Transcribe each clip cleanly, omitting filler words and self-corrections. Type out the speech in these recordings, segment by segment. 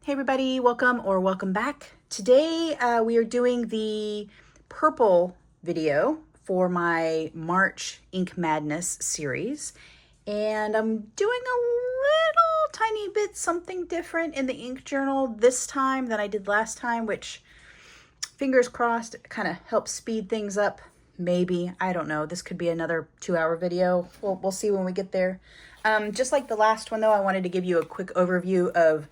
Hey everybody, welcome or welcome back. Today we are doing the purple video for my March Ink Madness series. And I'm doing a little tiny bit something different in the ink journal this time than I did last time, which fingers crossed kind of helps speed things up. Maybe, I don't know. This could be another 2-hour video. We'll see when we get there. Just like the last one though, I wanted to give you a quick overview of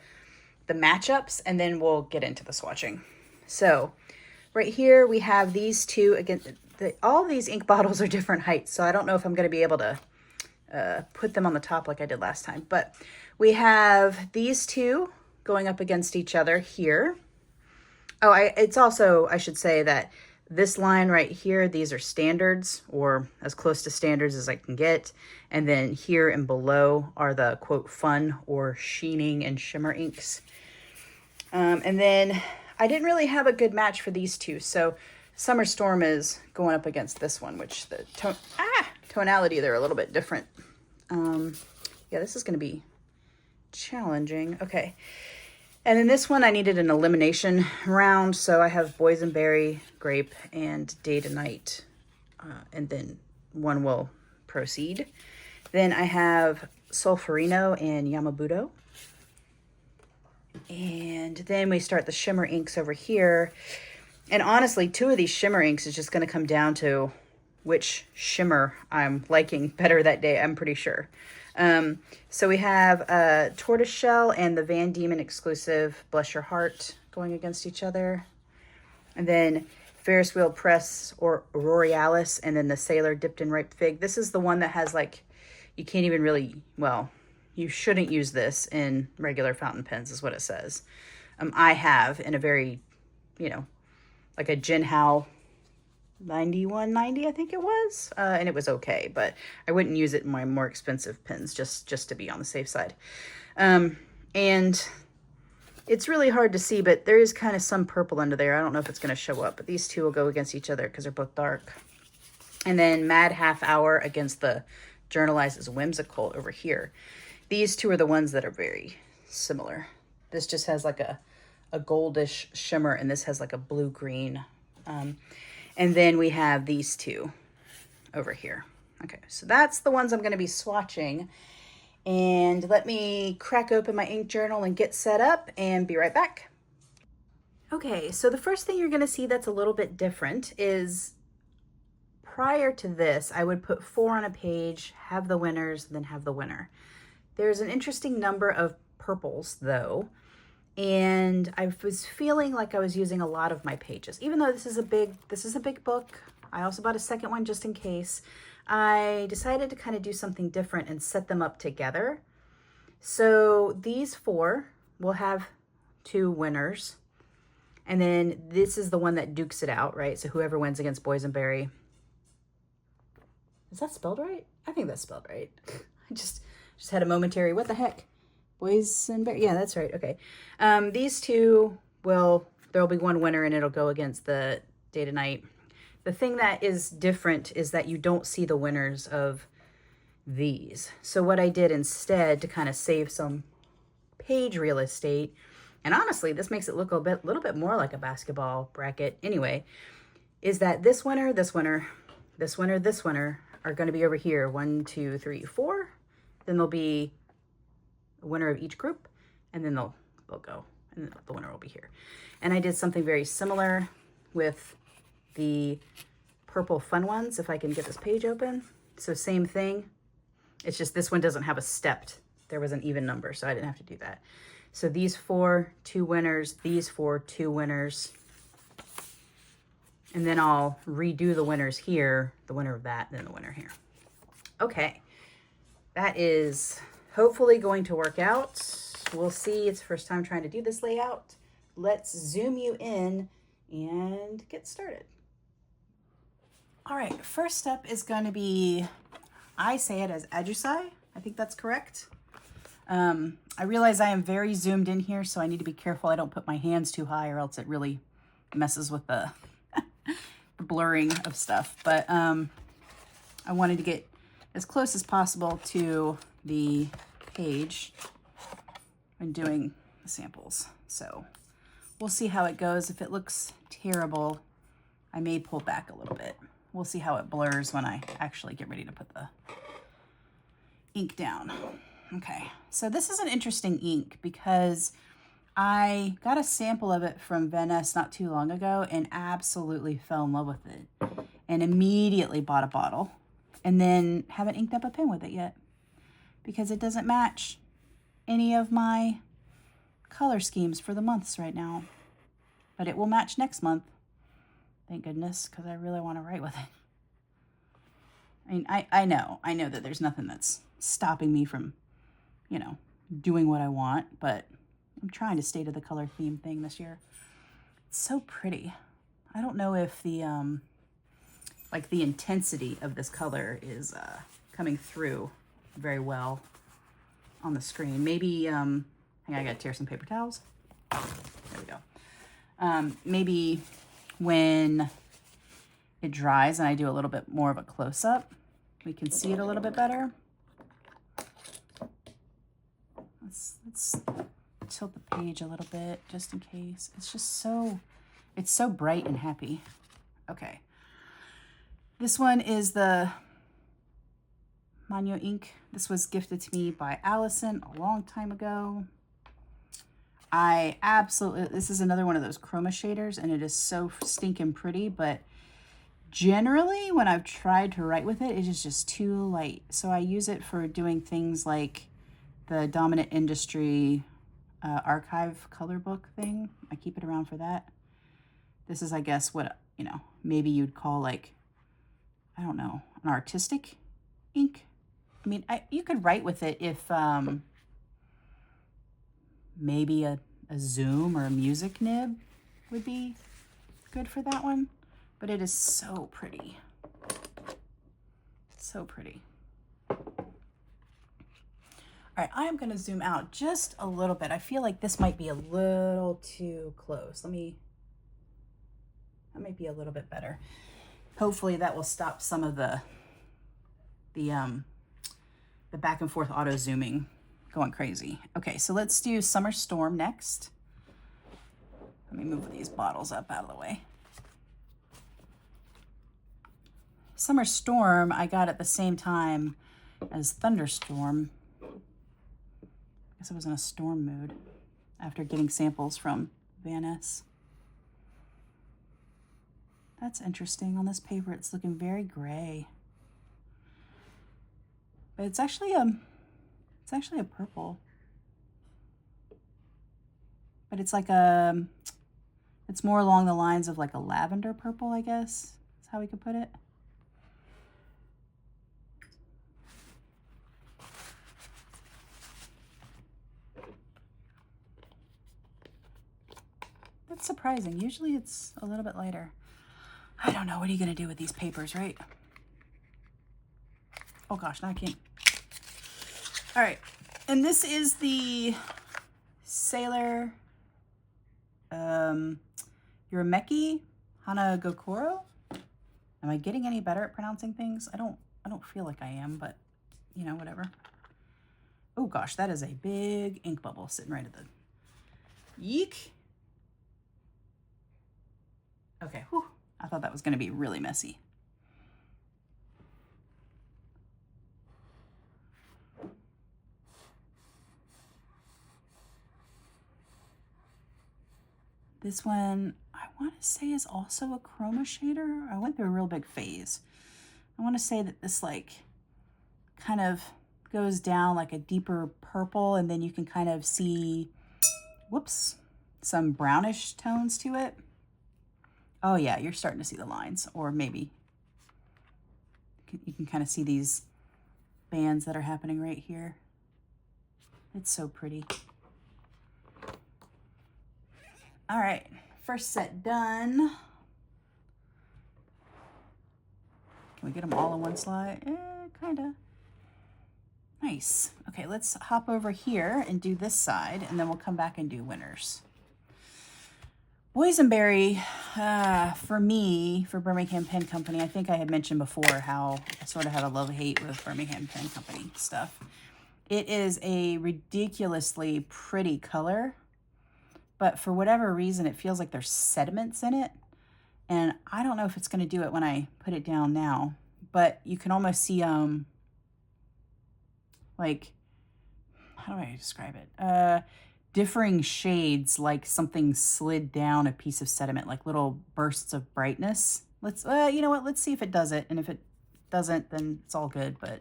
the matchups, and then we'll get into the swatching. So right here we have these two. Again, all these ink bottles are different heights, so I don't know if I'm going to be able to put them on the top like I did last time. But we have these two going up against each other here. Oh, it's also, I should say that this line right here, these are standards, or as close to standards as I can get. And then here and below are the quote fun or sheening and shimmer inks. And then I didn't really have a good match for these two. So Summer Storm is going up against this one, which the tonality, they're a little bit different. Yeah, this is going to be challenging. Okay. And then this one, I needed an elimination round. So I have Boysenberry, Grape, and Day to Night. And then one will proceed. Then I have Solferino and Yama-Budo. And then we start the shimmer inks over here. And honestly, two of these shimmer inks is just going to come down to which shimmer I'm liking better that day, I'm pretty sure. So we have Tortoiseshell and the Van Dieman exclusive Bless Your Heart going against each other. And then Ferris Wheel Press or Aurorealis, and then the Sailor Dipton Ripe Fig. This is the one that has like, you can't even really, well, you shouldn't use this in regular fountain pens is what it says. I have in a very, like a Jinhao 9190, I think it was, and it was okay, but I wouldn't use it in my more expensive pens just to be on the safe side. And it's really hard to see, but there is kind of some purple under there. I don't know if it's going to show up, but these two will go against each other because they're both dark. And then Mad Half Hour against the Journalize Whimsical over here. These two are the ones that are very similar. This just has like a goldish shimmer, and this has like a blue-green. And then we have these two over here. Okay, so that's the ones I'm going to be swatching. And let me crack open my ink journal and get set up and be right back. Okay, so the first thing you're going to see that's a little bit different is prior to this, I would put 4 on a page, have the winners, then have the winner. There's an interesting number of purples though, and I was feeling like I was using a lot of my pages. Even though this is a big book, I also bought a second one just in case. I decided to kind of do something different and set them up together. So these 4 will have 2 winners, and then this is the one that dukes it out, right? So whoever wins against Boysenberry. Is that spelled right? I think that's spelled right. I just had a momentary, what the heck? Boysenberry, yeah, that's right, okay. These two there'll be one winner and it'll go against the Day to Night. The thing that is different is that you don't see the winners of these. So what I did instead to kind of save some page real estate, and honestly, this makes it look a little bit more like a basketball bracket anyway, is that this winner, this winner, this winner, this winner are going to be over here. 1, 2, 3, 4. Then there'll be a winner of each group, and then they'll go, and the winner will be here. And I did something very similar with the purple fun ones, if I can get this page open. So same thing. It's just this one doesn't have a stepped. There was an even number, so I didn't have to do that. So these 4, 2 winners, these 4, 2 winners. And then I'll redo the winners here, the winner of that, and then the winner here. Okay. That is hopefully going to work out. We'll see. It's the first time trying to do this layout. Let's zoom you in and get started. All right, first up is going to be, I say it as Ajisai. I think that's correct. I realize I am very zoomed in here, so I need to be careful I don't put my hands too high or else it really messes with the blurring of stuff. But I wanted to get as close as possible to the page when doing the samples. So we'll see how it goes. If it looks terrible, I may pull back a little bit. We'll see how it blurs when I actually get ready to put the ink down. Okay, so this is an interesting ink because I got a sample of it from Vanness not too long ago and absolutely fell in love with it and immediately bought a bottle and then haven't inked up a pen with it yet because it doesn't match any of my color schemes for the months right now. But it will match next month. Thank goodness, because I really want to write with it. I mean, I know that there's nothing that's stopping me from, you know, doing what I want, but I'm trying to stay to the color theme thing this year. It's so pretty. I don't know if the, like the intensity of this color is coming through very well on the screen. Maybe, hang on, I gotta tear some paper towels. There we go. Maybe when it dries and I do a little bit more of a close-up, we can see it a little bit better. Let's tilt the page a little bit just in case. It's just so, it's so bright and happy. Okay. This one is the Manyo ink. This was gifted to me by Allison a long time ago. I absolutely, this is another one of those chroma shaders and it is so stinking pretty, but generally when I've tried to write with it, it is just too light. So I use it for doing things like the Dominant Industry archive color book thing. I keep it around for that. This is, I guess, what, you know, maybe you'd call like, I don't know, an artistic ink. I mean, you could write with it if, maybe a zoom or a music nib would be good for that one, but it is so pretty. So pretty. All right, I am going to zoom out just a little bit. I feel like this might be a little too close. That might be a little bit better. Hopefully that will stop some of the back and forth auto zooming going crazy. Okay, so let's do Summer Storm next. Let me move these bottles up out of the way. Summer Storm I got at the same time as Thunderstorm. I guess I was in a storm mood after getting samples from Vanness. That's interesting. On this paper, it's looking very gray. But it's actually a purple. But it's like it's more along the lines of like a lavender purple, I guess. That's how we could put it. That's surprising. Usually it's a little bit lighter. I don't know. What are you going to do with these papers, right? Oh gosh, now I can't. All right. And this is the Sailor Yurameku Hanagokoro. Am I getting any better at pronouncing things? I don't feel like I am, but you know, whatever. Oh gosh, that is a big ink bubble sitting right at the yeek. Okay, whew. I thought that was going to be really messy. This one, I want to say, is also a chroma shader. I went through a real big phase. I want to say that this like kind of goes down like a deeper purple, and then you can kind of see, whoops, some brownish tones to it. Oh yeah, you're starting to see the lines, or maybe you can kind of see these bands that are happening right here. It's so pretty. All right, first set done. Can we get them all in one slide? Kinda. Nice. Okay, let's hop over here and do this side, and then we'll come back and do winners. Boysenberry, for me, for Birmingham Pen Company, I think I had mentioned before how I sort of have a love-hate with Birmingham Pen Company stuff. It is a ridiculously pretty color, but for whatever reason, it feels like there's sediments in it. And I don't know if it's going to do it when I put it down now, but you can almost see, like, how do I describe it? Differing shades, like something slid down a piece of sediment, like little bursts of brightness. Let's, you know what? Let's see if it does it. And if it doesn't, then it's all good. But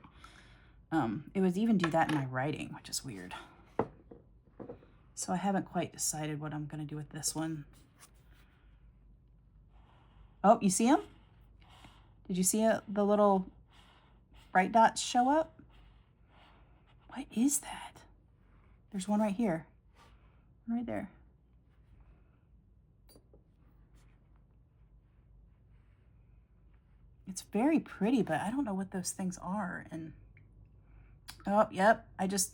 it would even do that in my writing, which is weird. So I haven't quite decided what I'm going to do with this one. Oh, you see them? Did you see the little bright dots show up? What is that? There's one right here. Right there. It's very pretty, but I don't know what those things are. And oh, yep, I just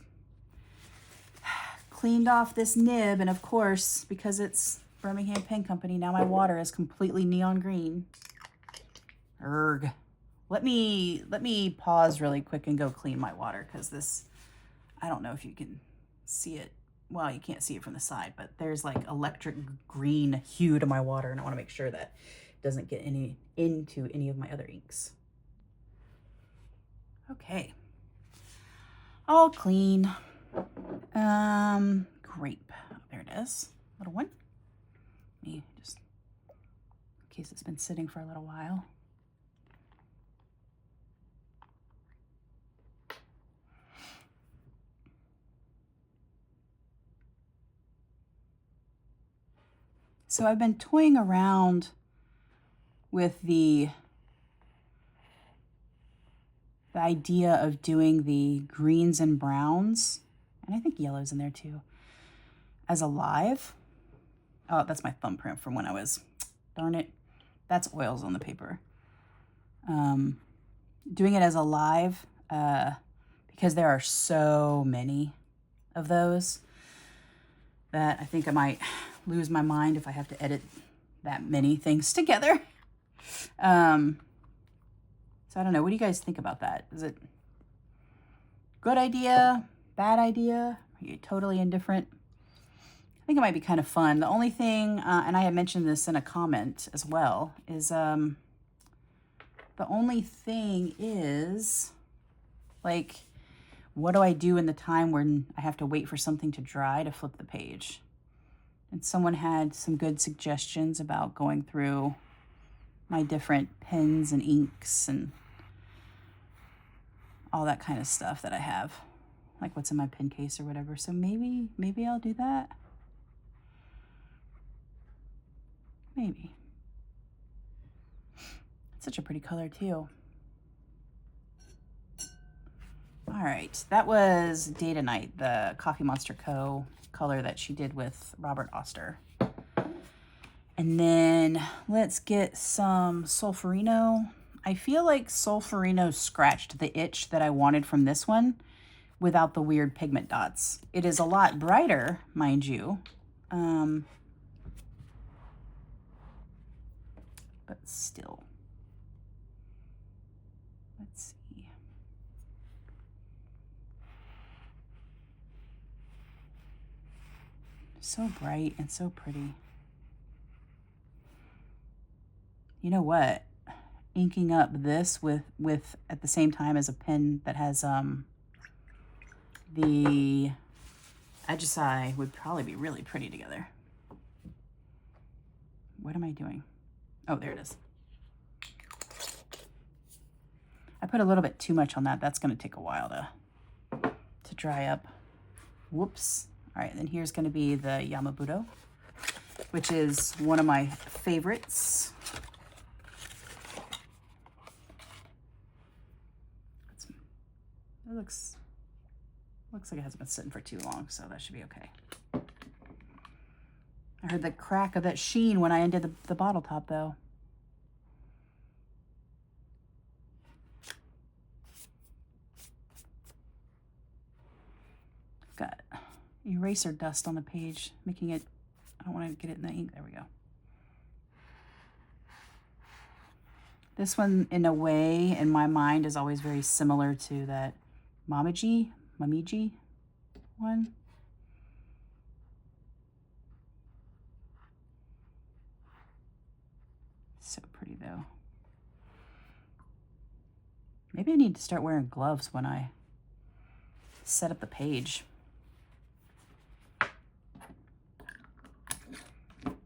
cleaned off this nib, and of course, because it's Birmingham Pen Company, now my water is completely neon green. Erg. Let me pause really quick and go clean my water, because this, I don't know if you can see it. Well, you can't see it from the side, but there's like electric green hue to my water, and I want to make sure that it doesn't get into any of my other inks. Okay. All clean. Grape. Oh, there it is. Little one. Me just in case it's been sitting for a little while. So I've been toying around with the idea of doing the greens and browns, and I think yellow's in there too, as a live. Oh, that's my thumbprint from when I was, darn it, that's oils on the paper. Doing it as a live, because there are so many of those that I think I might lose my mind if I have to edit that many things together. So I don't know. What do you guys think about that? Is it good idea? Bad idea? Are you totally indifferent? I think it might be kind of fun. The only thing, and I had mentioned this in a comment as well, is the only thing is, like, what do I do in the time when I have to wait for something to dry to flip the page? And someone had some good suggestions about going through my different pens and inks and all that kind of stuff that I have, like what's in my pen case or whatever. So maybe I'll do that. Maybe. It's such a pretty color too. All right, that was Data Night, the Coffee Monster Co. color that she did with Robert Oster. And then let's get some Solferino. I feel like Solferino scratched the itch that I wanted from this one without the weird pigment dots. It is a lot brighter, mind you. But still. Let's see. So bright and so pretty. You know what? Inking up this with at the same time as a pen that has the Ajisai would probably be really pretty together. What am I doing? Oh, there it is. I put a little bit too much on that. That's going to take a while to dry up. Whoops. All right, then here's going to be the Yama-Budo, which is one of my favorites. It looks like it hasn't been sitting for too long, so that should be okay. I heard the crack of that sheen when I undid the bottle top, though. I've got eraser dust on the page, making it, I don't want to get it in the ink. There we go. This one, in a way, in my mind, is always very similar to that Momiji one. though. Maybe I need to start wearing gloves when I set up the page.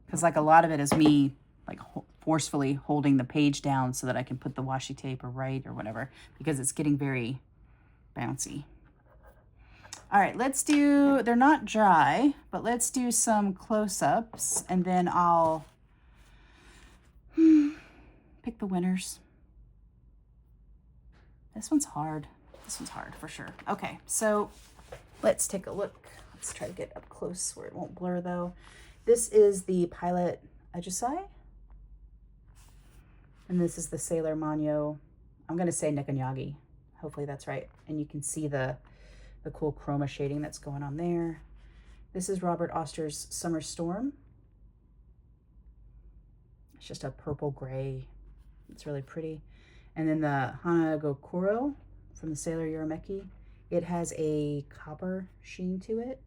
Because like a lot of it is me like forcefully holding the page down so that I can put the washi tape or write or whatever, because it's getting very bouncy. All right, let's do, they're not dry, but let's do some close-ups and then I'll pick the winners. This one's hard. This one's hard for sure. Okay, so let's take a look. Let's try to get up close where it won't blur though. This is the Pilot Ajisai. And this is the Sailor Manyo. I'm going to say Nekoyanagi. Hopefully that's right. And you can see the cool chroma shading that's going on there. This is Robert Oster's Summer Storm. It's just a purple gray. It's really pretty. And then the Hanagokoro from the Sailor Yurameku. It has a copper sheen to it.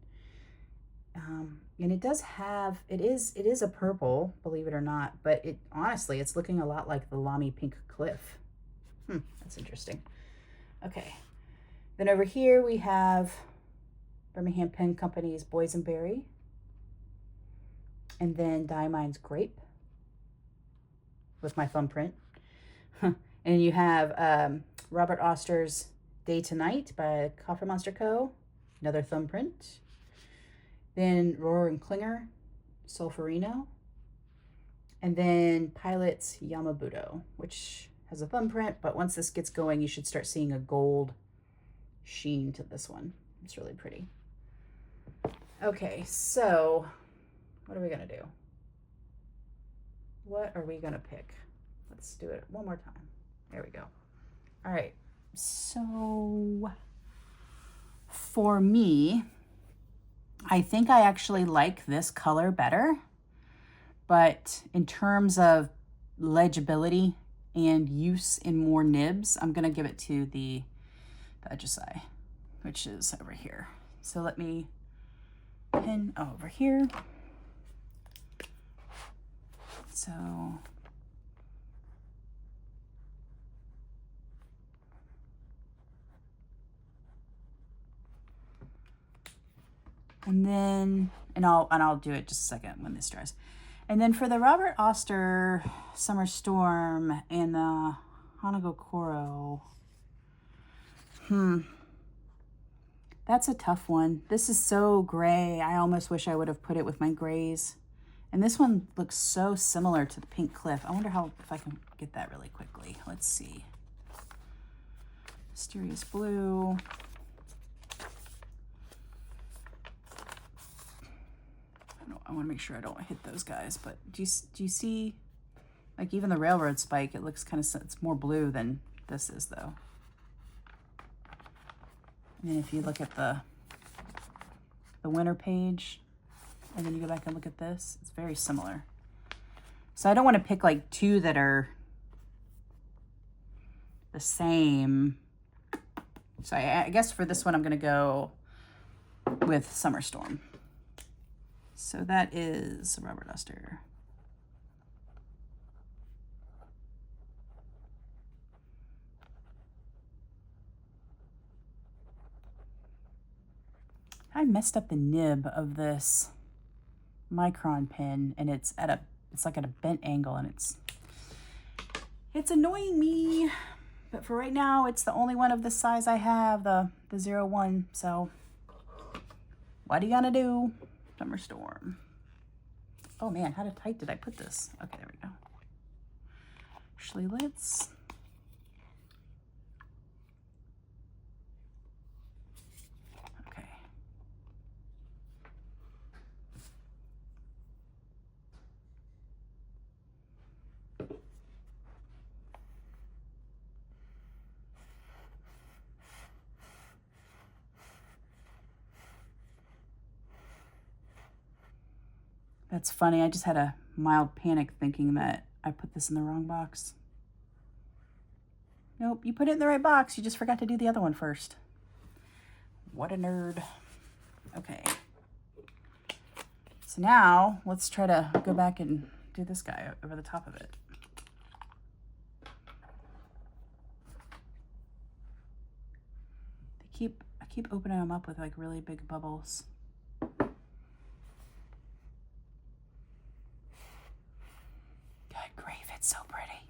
And it does have, it is a purple, believe it or not, but it honestly, it's looking a lot like the Lamy Pink Cliff. That's interesting. Okay. Then over here we have Birmingham Pen Company's Boysenberry. And then Diamine's Grape with my thumbprint. And you have Robert Oster's Day to Night by Coffee Monster Co. Another thumbprint. Then Rohrer and Klingner, Solferino. And then Pilot's Yama-Budo, which has a thumbprint, but once this gets going, you should start seeing a gold sheen to this one. It's really pretty. Okay, so what are we gonna do? What are we gonna pick? Let's do it one more time. There we go. All right, so for me, I think I actually like this color better, but in terms of legibility and use in more nibs, I'm gonna give it to the Ajisai, which is over here. So let me pin over here. So and then, and I'll do it just a second when this dries. And then for the Robert Oster Summer Storm and the Hanagokoro, that's a tough one. This is so gray. I almost wish I would have put it with my grays. And this one looks so similar to the Pink Cliff. I wonder if I can get that really quickly. Let's see. Mysterious Blue. I want to make sure I don't hit those guys, but do you see, like even the Railroad Spike, it looks kind of, it's more blue than this is though. And then if you look at the winter page, and then you go back and look at this, it's very similar. So I don't want to pick like two that are the same. So I guess for this one, I'm going to go with Summer Storm. So that is Robert Oster. I messed up the nib of this micron pen, and it's like at a bent angle, and it's annoying me. But for right now, it's the only one of this size I have, the 01. So what are you gonna do? Summer Storm. Oh man, how tight did I put this? Okay, there we go. Actually, let's. Okay. That's funny. I just had a mild panic thinking that I put this in the wrong box. Nope, you put it in the right box. You just forgot to do the other one first. What a nerd. Okay. So now let's try to go back and do this guy over the top of it. keep opening them up with like really big bubbles. Good grief, it's so pretty.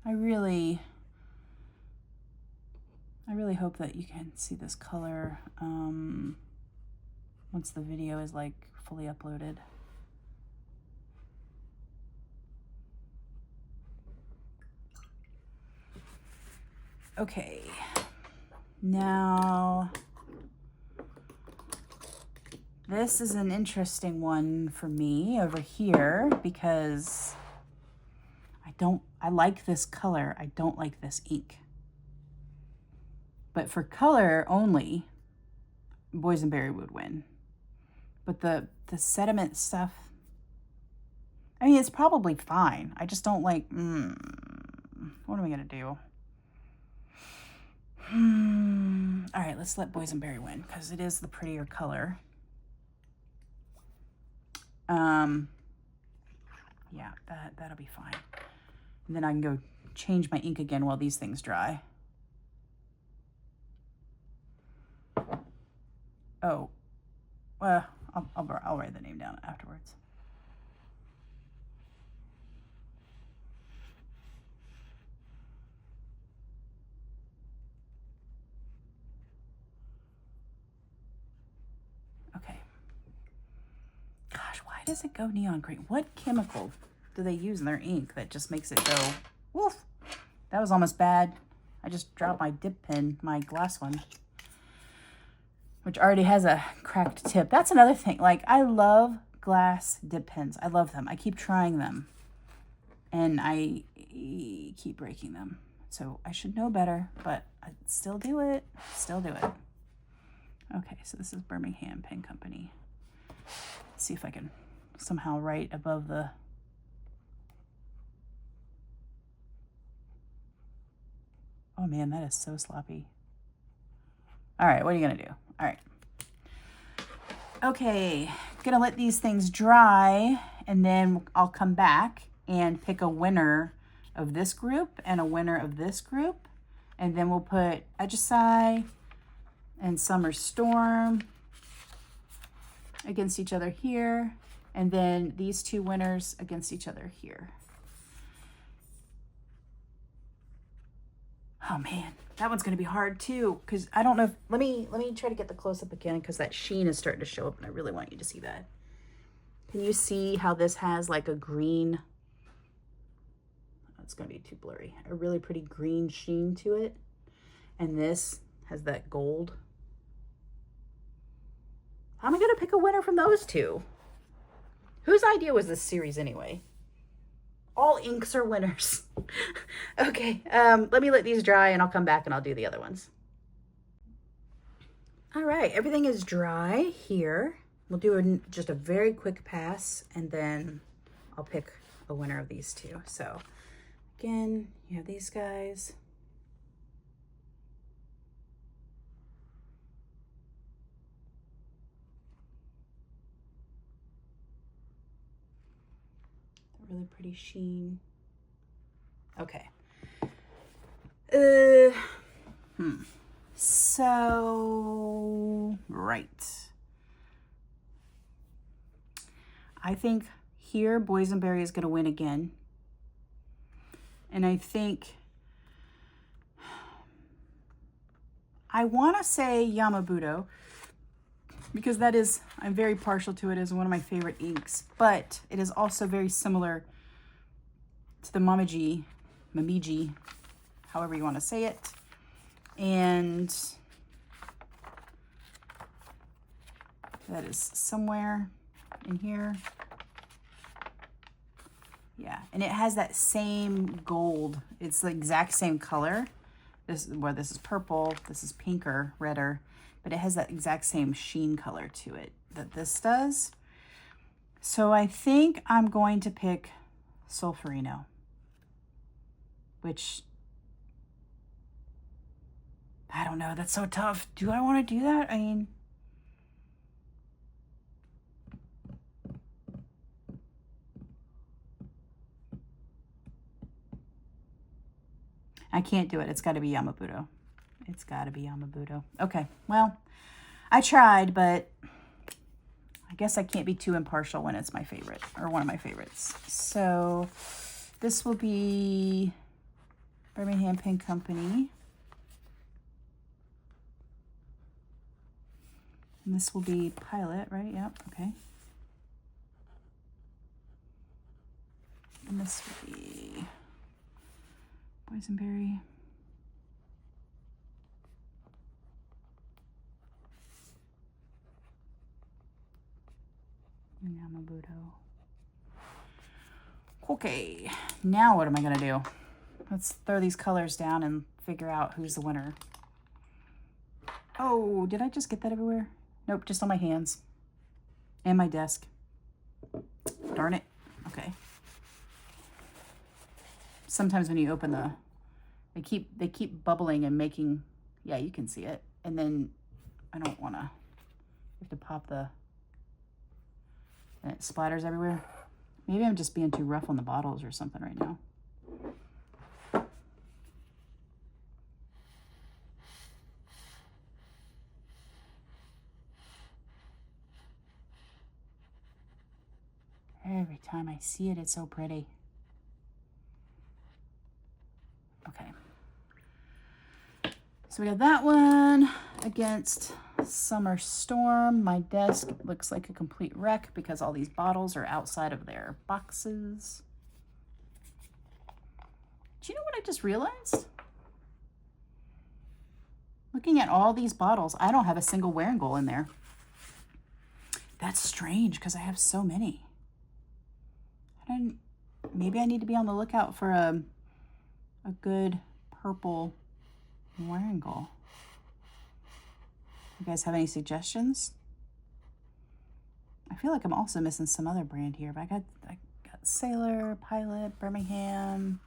I really hope that you can see this color once the video is like fully uploaded. Okay, now this is an interesting one for me over here because I like this color. I don't like this ink. But for color only, Boysenberry would win. But the sediment stuff, I mean, it's probably fine. I just don't like, what am I going to do? All right, let's let Boysenberry win because it is the prettier color. Yeah, that'll be fine. And then I can go change my ink again while these things dry. Oh, well, I'll write the name down afterwards. Okay. Gosh, why does it go neon green? What chemical do they use in their ink that just makes it go, woof? That was almost bad. I just dropped my dip pen, my glass one, which already has a cracked tip. That's another thing. Like, I love glass dip pens. I love them. I keep trying them, and I keep breaking them. So I should know better, but I still do it. Still do it. Okay, so this is Birmingham Pen Company. Let's see if I can somehow write above the... Oh man, that is so sloppy. All right, what are you gonna do? All right. Okay, gonna let these things dry, and then I'll come back and pick a winner of this group and a winner of this group. And then we'll put Ajisai and Summer Storm against each other here. And then these two winners against each other here. Oh man, that one's gonna be hard too, because I don't know if, let me try to get the close-up again, because that sheen is starting to show up and I really want you to see that. Can you see how this has like a green, it's gonna be too blurry, a really pretty green sheen to it, and this has that gold. How am I gonna pick a winner from those two? Whose idea was this series anyway? All inks are winners. Okay, let me let these dry and I'll come back and I'll do the other ones. All right, everything is dry here. We'll do just a very quick pass and then I'll pick a winner of these two. So again, you have these guys. Really pretty sheen. Okay. So, right. I think here Boysenberry is going to win again. And I think I want to say Yama-Budo, because that is, I'm very partial to it as one of my favorite inks, but it is also very similar to the Momiji, however you want to say it. And that is somewhere in here. Yeah, and it has that same gold. It's the exact same color. This is purple, this is pinker, redder, but it has that exact same sheen color to it that this does. So I think I'm going to pick Solferino, which, I don't know, that's so tough. Do I want to do that? I mean, I can't do it. It's got to be Yama-Budo. It's got to be Yama-Budo. Okay, well, I tried, but I guess I can't be too impartial when it's my favorite, or one of my favorites. So this will be Birmingham Pen Company. And this will be Pilot, right? Yep, okay. And this will be Boysenberry. And Yama-Budo. Okay, now what am I gonna do? Let's throw these colors down and figure out who's the winner. Oh, did I just get that everywhere? Nope, just on my hands and my desk. Darn it. Okay. Sometimes when you open the, they keep bubbling and making, yeah, you can see it. And then I don't want to, you have to pop the, and it splatters everywhere. Maybe I'm just being too rough on the bottles or something right now. Every time I see it, it's so pretty. Okay. So we have that one against Summer Storm. My desk looks like a complete wreck because all these bottles are outside of their boxes. Do you know what I just realized? Looking at all these bottles, I don't have a single wearing goal in there. That's strange because I have so many. Maybe I need to be on the lookout for a good purple wearing goal. You guys have any suggestions? I feel like I'm also missing some other brand here, but I got Sailor, Pilot, Birmingham,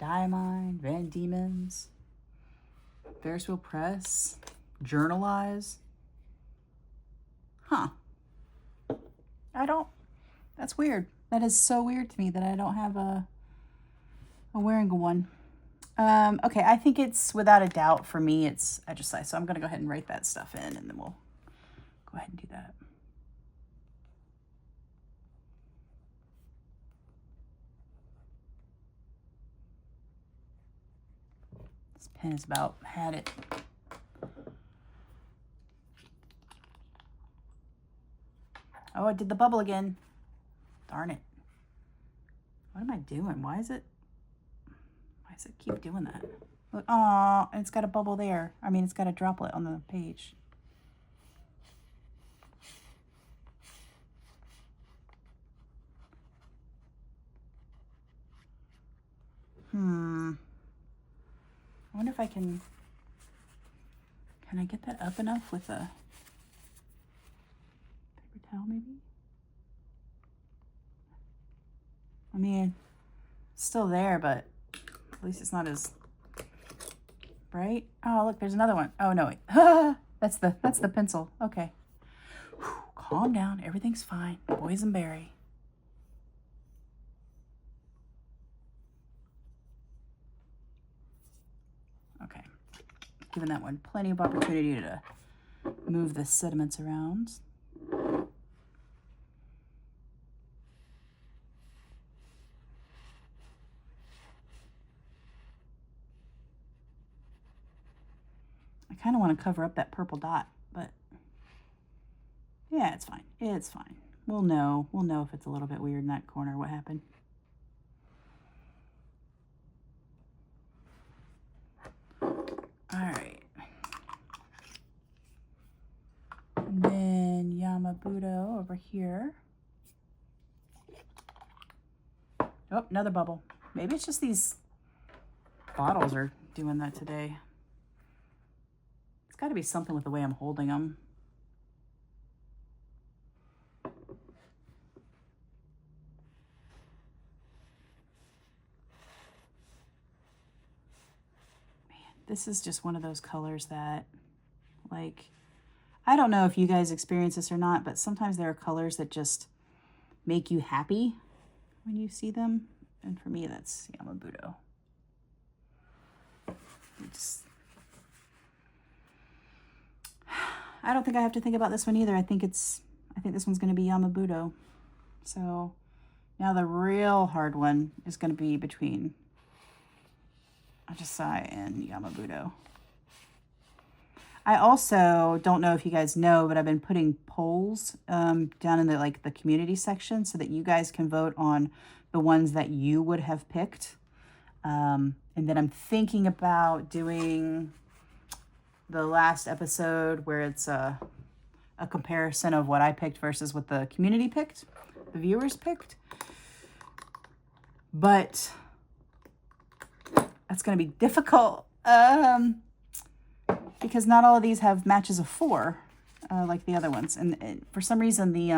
Diamine, Van Dieman's, Ferris Wheel Press, Journalize. Huh. That's weird. That is so weird to me that I don't have a wearing one. Okay, I think it's, without a doubt, for me, it's Ajisai. So I'm going to go ahead and write that stuff in, and then we'll go ahead and do that. This pen has about had it. Oh, I did the bubble again. Darn it. What am I doing? Why does it keep doing that? Look, oh, and it's got a bubble there. I mean, it's got a droplet on the page. I wonder if I can I get that up enough with a paper towel maybe? I mean, it's still there, but at least it's not as bright. Oh, look, there's another one. Oh, no, wait. That's the pencil. Okay. Whew, calm down. Everything's fine. Boysenberry. Okay. Giving that one plenty of opportunity to move the sediments around. I kind of want to cover up that purple dot, but yeah, it's fine. It's fine. We'll know if it's a little bit weird in that corner what happened. All right. And then Yama-Budo over here. Oh, another bubble. Maybe it's just these bottles are doing that today. It's got to be something with the way I'm holding them. This is just one of those colors that, like, I don't know if you guys experience this or not, but sometimes there are colors that just make you happy when you see them. And for me, that's Yama-Budo. I don't think I have to think about this one either. I think this one's going to be Yama-Budo. So now the real hard one is going to be between Ajisai and Yama-Budo. I also don't know if you guys know, but I've been putting polls down in the community section so that you guys can vote on the ones that you would have picked. And then I'm thinking about doing the last episode where it's a comparison of what I picked versus what the community picked, the viewers picked. But that's going to be difficult because not all of these have matches of 4 like the other ones. And for some reason, the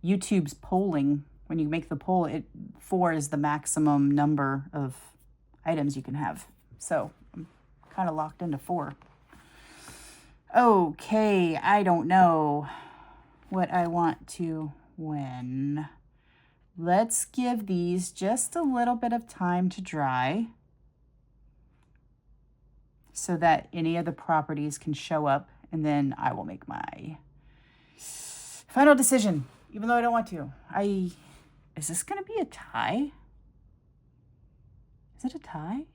YouTube's polling, when you make the poll, 4 is the maximum number of items you can have. So I'm kind of locked into 4. Okay, I don't know what I want to win. Let's give these just a little bit of time to dry so that any of the properties can show up, and then I will make my final decision, even though I don't want to. Is this going to be a tie? Is it a tie?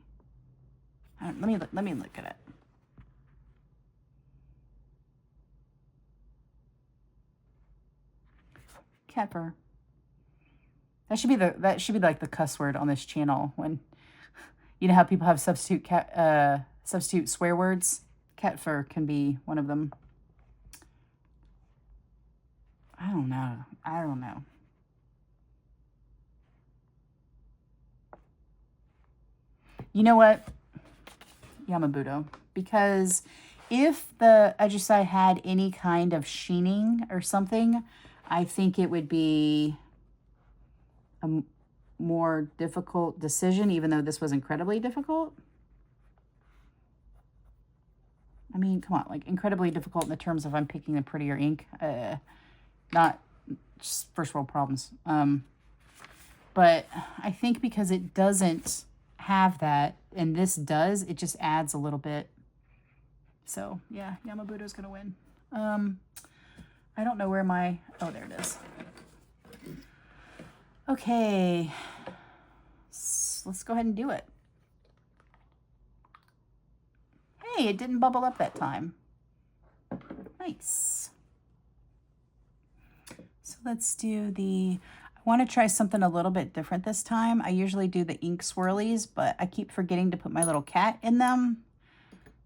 Let me look at it. Cat fur. That should be like the cuss word on this channel. When you know how people have substitute swear words, cat fur can be one of them. I don't know. You know what? Yama-Budo, because if the Ajisai had any kind of sheening or something, I think it would be a more difficult decision, even though this was incredibly difficult. I mean, come on, like incredibly difficult in the terms of I'm picking the prettier ink, not just first world problems. But I think because it doesn't have that, and this does, it just adds a little bit. So yeah, Yama-Budo is gonna win. I don't know where oh, there it is. Okay, let's go ahead and do it. Hey, it didn't bubble up that time. Nice. So let's do I want to try something a little bit different this time. I usually do the ink swirlies, but I keep forgetting to put my little cat in them.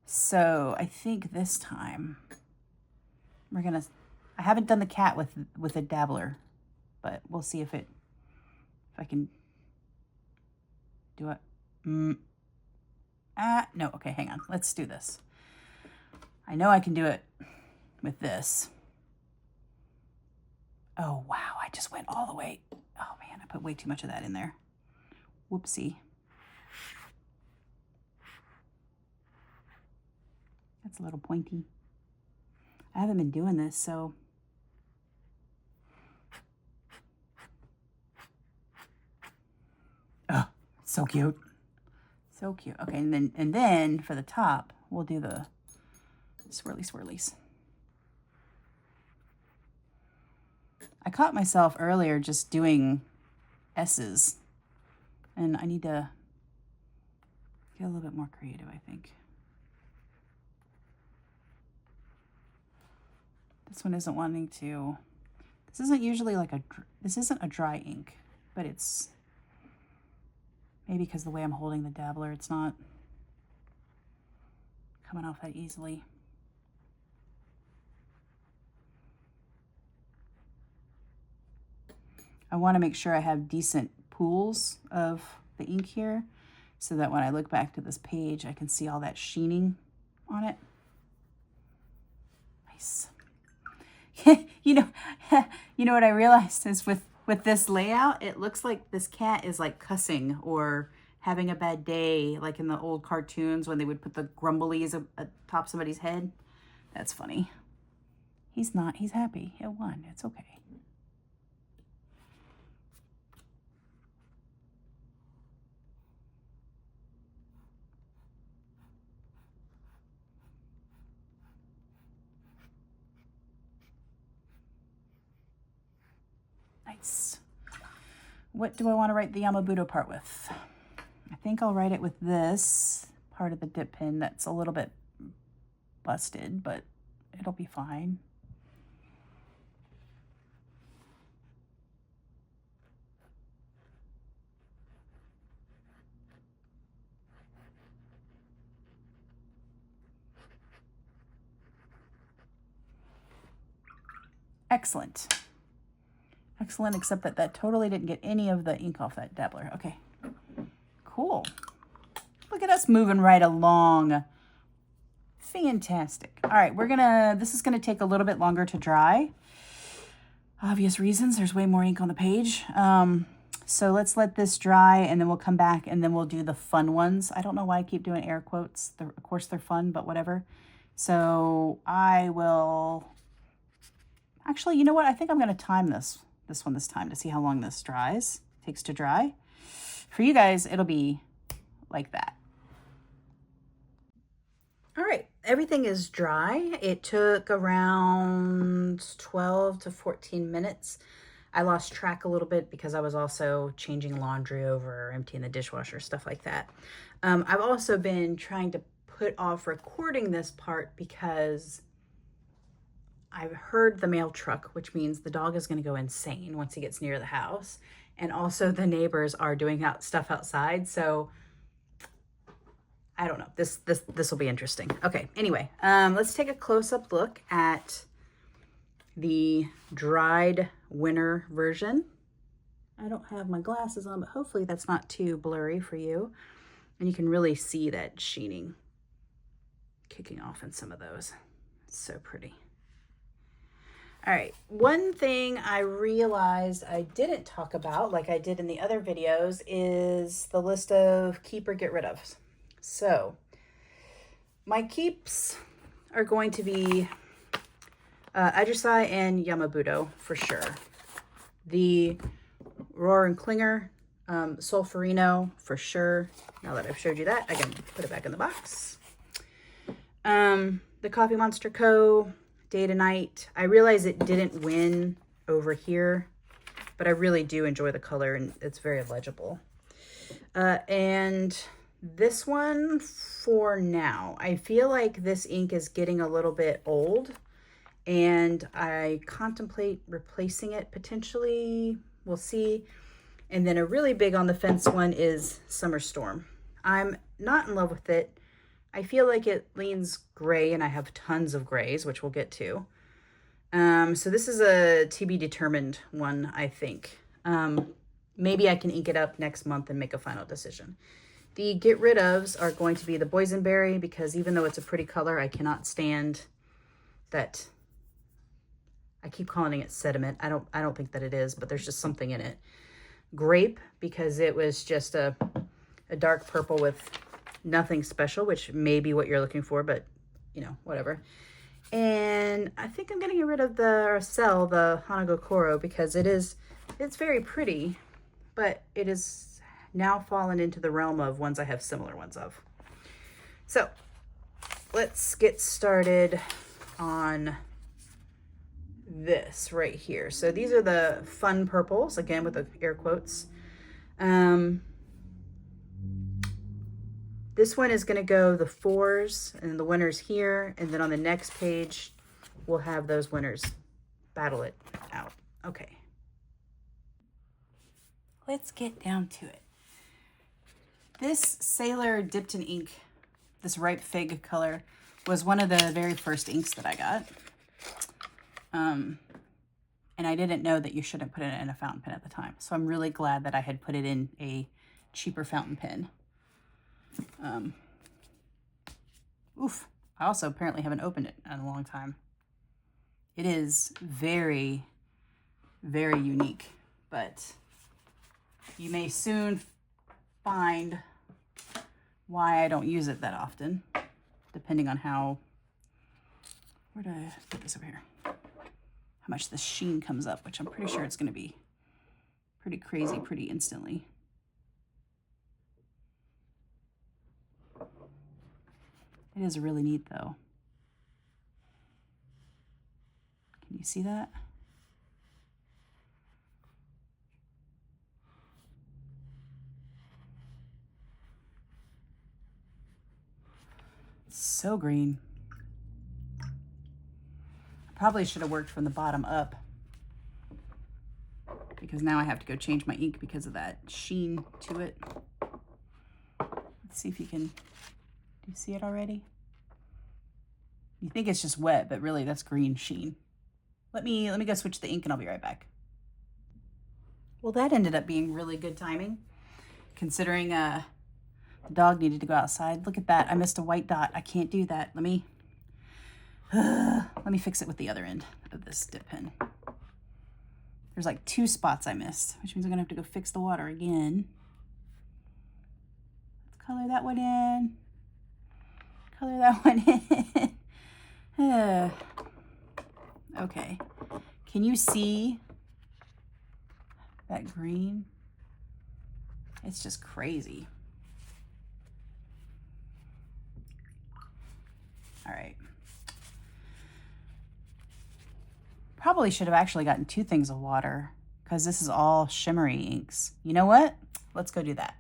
So I think this time I haven't done the cat with a dabbler, but we'll see if I can do it. No, okay, hang on. Let's do this. I know I can do it with this. Oh, wow, I just went all the way. Oh, man, I put way too much of that in there. Whoopsie. That's a little pointy. I haven't been doing this, so. Oh, so cute. So cute. Okay, and then for the top, we'll do the swirlies. I caught myself earlier just doing S's, and I need to get a little bit more creative, I think. This one isn't wanting to, this isn't usually like this isn't a dry ink, but it's, maybe because the way I'm holding the dabbler, it's not coming off that easily. I want to make sure I have decent pools of the ink here so that when I look back to this page, I can see all that sheening on it. Nice. You know what I realized is with this layout, it looks like this cat is like cussing or having a bad day, like in the old cartoons when they would put the grumblies atop somebody's head. That's funny. He's not. He's happy. It won. It's okay. Nice. What do I want to write the Yama-Budo part with? I think I'll write it with this part of the dip pen that's a little bit busted, but it'll be fine. Excellent. Excellent, except that that totally didn't get any of the ink off that dabbler. Okay, cool. Look at us moving right along. Fantastic. All right, this is gonna take a little bit longer to dry. Obvious reasons, there's way more ink on the page. So let's let this dry and then we'll come back and then we'll do the fun ones. I don't know why I keep doing air quotes. Of course they're fun, but whatever. So I will, actually, you know what? I think I'm gonna time this one this time to see how long this takes to dry. For you guys, it'll be like that. All right, everything is dry. It took around 12 to 14 minutes. I lost track a little bit because I was also changing laundry over, emptying the dishwasher, stuff like that. I've also been trying to put off recording this part because I've heard the mail truck, which means the dog is going to go insane once he gets near the house. And also the neighbors are doing stuff outside. So I don't know. This will be interesting. Okay. Anyway, let's take a close-up look at the dried winter version. I don't have my glasses on, but hopefully that's not too blurry for you. And you can really see that sheening kicking off in some of those. It's so pretty. All right, one thing I realized I didn't talk about, like I did in the other videos, is the list of keep or get rid of. So my keeps are going to be Ajisai and Yama-Budo for sure. The Rohrer and Klingner, Solferino for sure. Now that I've showed you that, I can put it back in the box. The Coffee Monster Co. Day to Night. I realize it didn't win over here, but I really do enjoy the color and it's very legible. And this one for now, I feel like this ink is getting a little bit old and I contemplate replacing it potentially. We'll see. And then a really big on the fence one is Summer Storm. I'm not in love with it. I feel like it leans gray and I have tons of grays, which we'll get to. So this is a to be determined one, I think. Maybe I can ink it up next month and make a final decision. The get rid ofs are going to be the Boysenberry because even though it's a pretty color, I cannot stand that. I keep calling it sediment. I don't think that it is, but there's just something in it. Grape because it was just a dark purple with nothing special, which may be what you're looking for, but you know, whatever. And I think I'm gonna get rid of the Hanagokoro because it's very pretty, but it is now fallen into the realm of ones I have similar ones of. So let's get started on this right here. So these are the fun purples, again with the air quotes. This one is going to go the 4s and the winners here. And then on the next page, we'll have those winners battle it out. Okay. Let's get down to it. This Sailor Dipton ink, this Ripe Fig color, was one of the very first inks that I got. And I didn't know that you shouldn't put it in a fountain pen at the time. So I'm really glad that I had put it in a cheaper fountain pen. Oof. I also apparently haven't opened it in a long time. It is very, very unique, but you may soon find why I don't use it that often, depending on where do I put this over here? How much the sheen comes up, which I'm pretty sure it's going to be pretty crazy pretty instantly. It is really neat though. Can you see that? so green. Probably should have worked from the bottom up, because now I have to go change my ink because of that sheen to it. Let's see if you can, do you see it already? You think it's just wet, but really that's green sheen. Let me go switch the ink and I'll be right back. Well, that ended up being really good timing, considering the dog needed to go outside. Look at that, I missed a white dot. I can't do that. Let me fix it with the other end of this dip pen. There's like 2 spots I missed, which means I'm gonna have to go fix the water again. Let's color that one in. Color that one in. Okay, can you see that green? It's just crazy. All right. Probably should have actually gotten 2 things of water, because this is all shimmery inks. You know what? Let's go do that.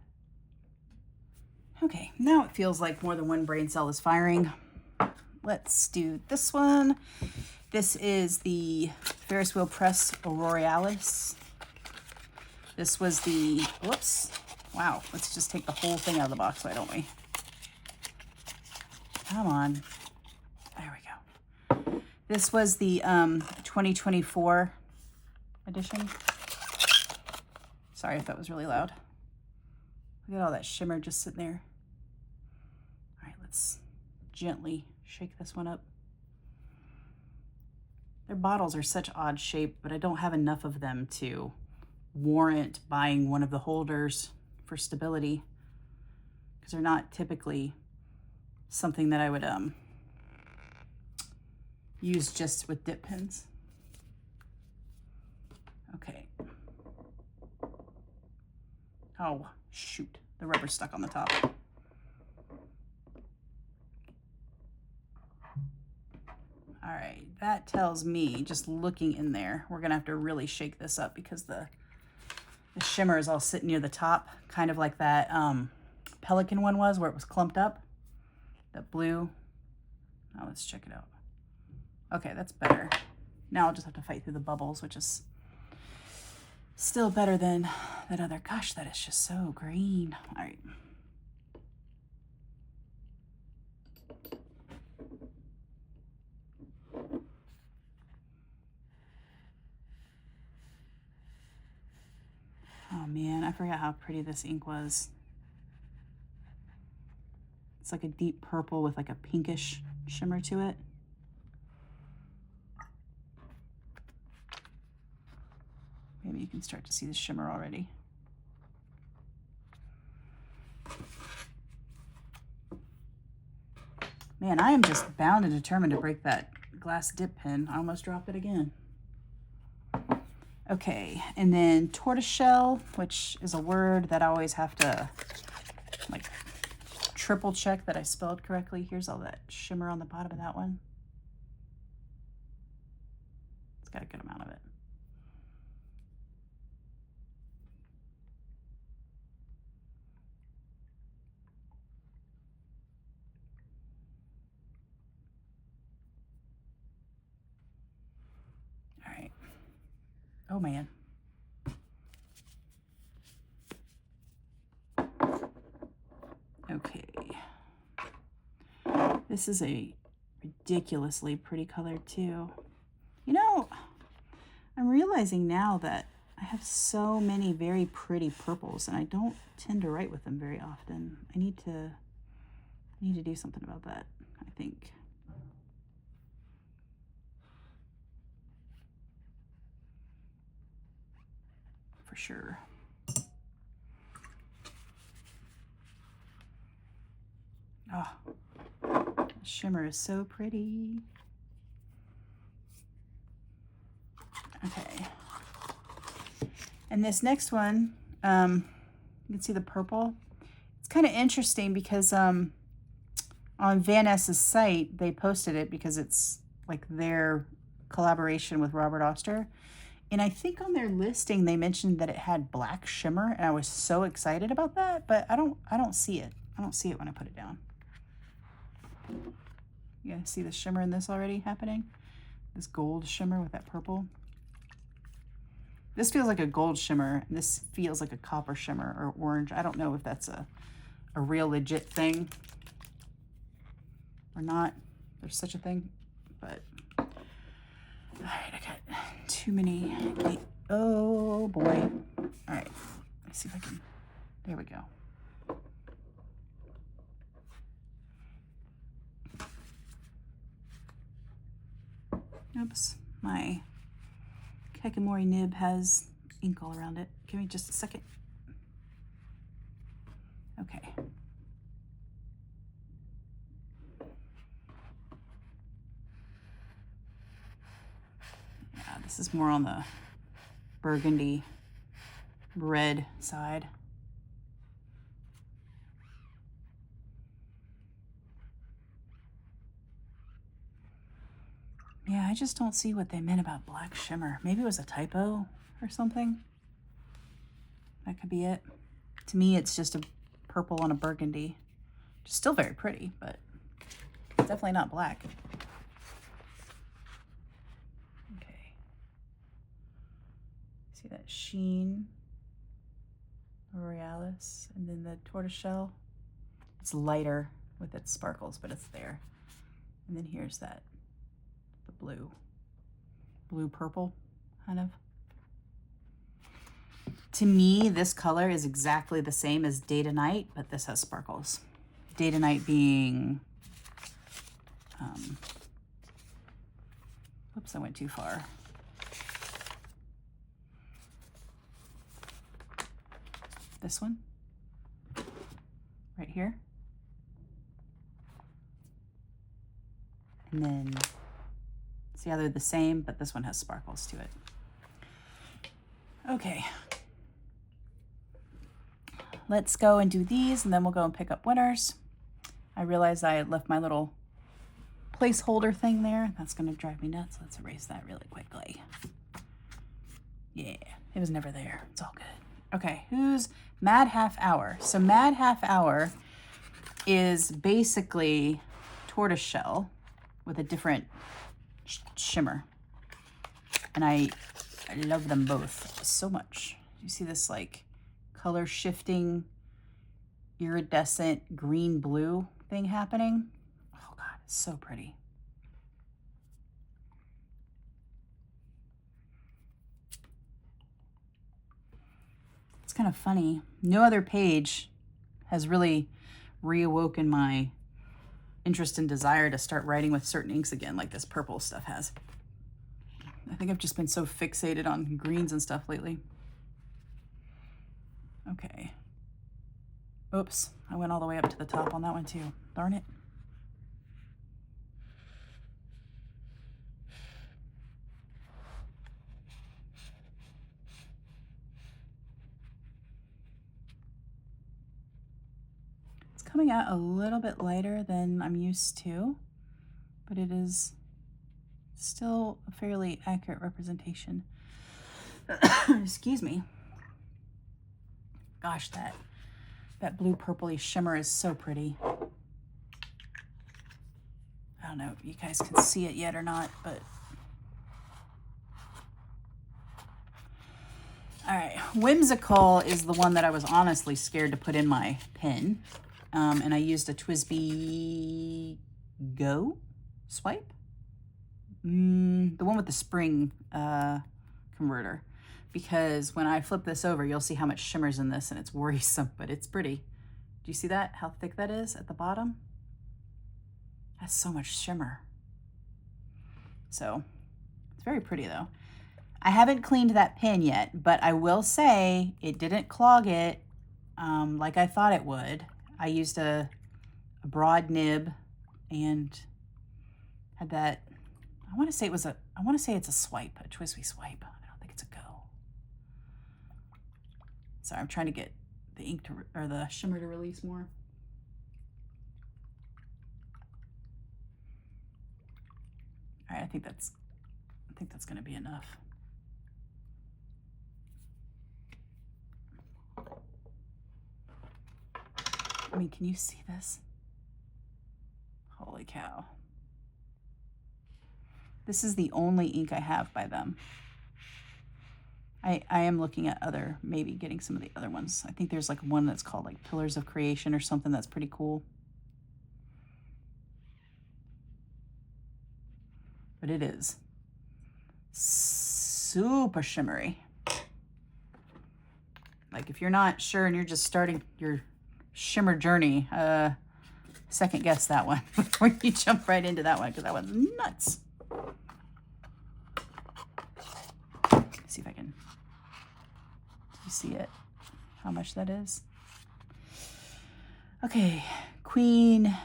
Okay, now it feels like more than one brain cell is firing. Let's do this one. This is the Ferris Wheel Press Aurorealis. This was the, whoops, wow, let's just take the whole thing out of the box, why don't we? Come on. There we go. This was the 2024 edition. Sorry if that was really loud. Look at all that shimmer just sitting there. All right, let's gently shake this one up. Their bottles are such odd shape, but I don't have enough of them to warrant buying one of the holders for stability, because they're not typically something that I would use just with dip pens. Okay. Oh, shoot. The rubber's stuck on the top. All right, that tells me, just looking in there, we're gonna have to really shake this up, because the shimmer is all sitting near the top, kind of like that Pelican one was, where it was clumped up. That blue. Now let's check it out. Okay, that's better. Now I'll just have to fight through the bubbles, which is still better than that other. Gosh, that is just so green. All right. Oh man, I forgot how pretty this ink was. It's like a deep purple with like a pinkish shimmer to it. Maybe you can start to see the shimmer already. Man, I am just bound and determined to break that glass dip pen. I almost dropped it again. Okay, and then tortoiseshell, which is a word that I always have to like triple check that I spelled correctly. Here's all that shimmer on the bottom of that one. It's got a good amount of it. All right. Oh man. Okay. This is a ridiculously pretty color too. You know, I'm realizing now that I have so many very pretty purples and I don't tend to write with them very often. I need to do something about that, I think. For sure. Oh, the shimmer is so pretty. Okay. And this next one, you can see the purple. It's kind of interesting because on Vanness's site, they posted it because it's like their collaboration with Robert Oster. And I think on their listing, they mentioned that it had black shimmer, and I was so excited about that, but I don't see it. I don't see it when I put it down. You guys see the shimmer in this already happening? This gold shimmer with that purple. This feels like a gold shimmer. And this feels like a copper shimmer or orange. I don't know if that's a real legit thing or not. There's such a thing, but all right, I got too many. Oh boy. All right, let's see if I can, there we go. Oops, my Kekimori nib has ink all around it. Give me just a second. Okay. Yeah, this is more on the burgundy red side. Yeah, I just don't see what they meant about black shimmer. Maybe it was a typo or something. That could be it. To me, it's just a purple on a burgundy. Still very pretty, but definitely not black. Okay. See that sheen? Aurorealis, and then the tortoiseshell. It's lighter with its sparkles, but it's there. And then here's that, the blue purple kind of. To me, this color is exactly the same as Day to Night, but this has sparkles. Day to Night being, oops, I went too far. This one, right here. And then, see how they're the same, but this one has sparkles to it. Okay. Let's go and do these, and then we'll go and pick up winners. I realized I had left my little placeholder thing there. That's going to drive me nuts. Let's erase that really quickly. Yeah, it was never there. It's all good. Okay, who's Mad Half Hour? So Mad Half Hour is basically tortoiseshell with a different shimmer. And I love them both so much. You see this like color shifting, iridescent green blue thing happening? Oh God, it's so pretty. It's kind of funny. No other page has really reawoken my interest and desire to start writing with certain inks again, like this purple stuff has. I think I've just been so fixated on greens and stuff lately. Okay. Oops, I went all the way up to the top on that one too. Darn it. It's coming out a little bit lighter than I'm used to, but it is still a fairly accurate representation. Excuse me. Gosh, that blue purpley shimmer is so pretty. I don't know if you guys can see it yet or not, but all right, Whimsical is the one that I was honestly scared to put in my pen, and I used a TWSBI Go swipe, the one with the spring converter, because when I flip this over, you'll see how much shimmer's in this, and it's worrisome, but it's pretty. Do you see that? How thick that is at the bottom? That's so much shimmer. So it's very pretty though. I haven't cleaned that pen yet, but I will say it didn't clog it like I thought it would. I used a broad nib and had that, I want to say it's a swipe, a TWSBI swipe. I don't think it's a Go. Sorry, I'm trying to get the ink to, or the shimmer to release more. All right, I think that's going to be enough. I mean, can you see this? Holy cow. This is the only ink I have by them. I am looking at maybe getting some of the other ones. I think there's like one that's called like Pillars of Creation or something that's pretty cool. But it is super shimmery. Like if you're not sure and you're just starting your shimmer journey, second guess that one before you jump right into that one, because that one's nuts. Let's see if I can see it, how much that is. Okay, Queen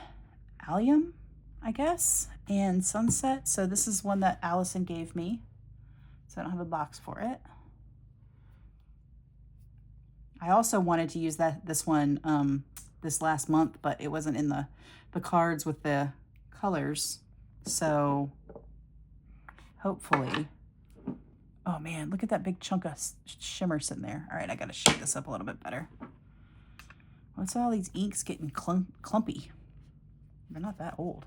Allium, I guess, and Sunset. So this is one that Allison gave me, so I don't have a box for it. I also wanted to use this one this last month, but it wasn't in the cards with the colors. So hopefully, oh man, look at that big chunk of shimmer sitting there. All right, I gotta shake this up a little bit better. What's all these inks getting clumpy? They're not that old.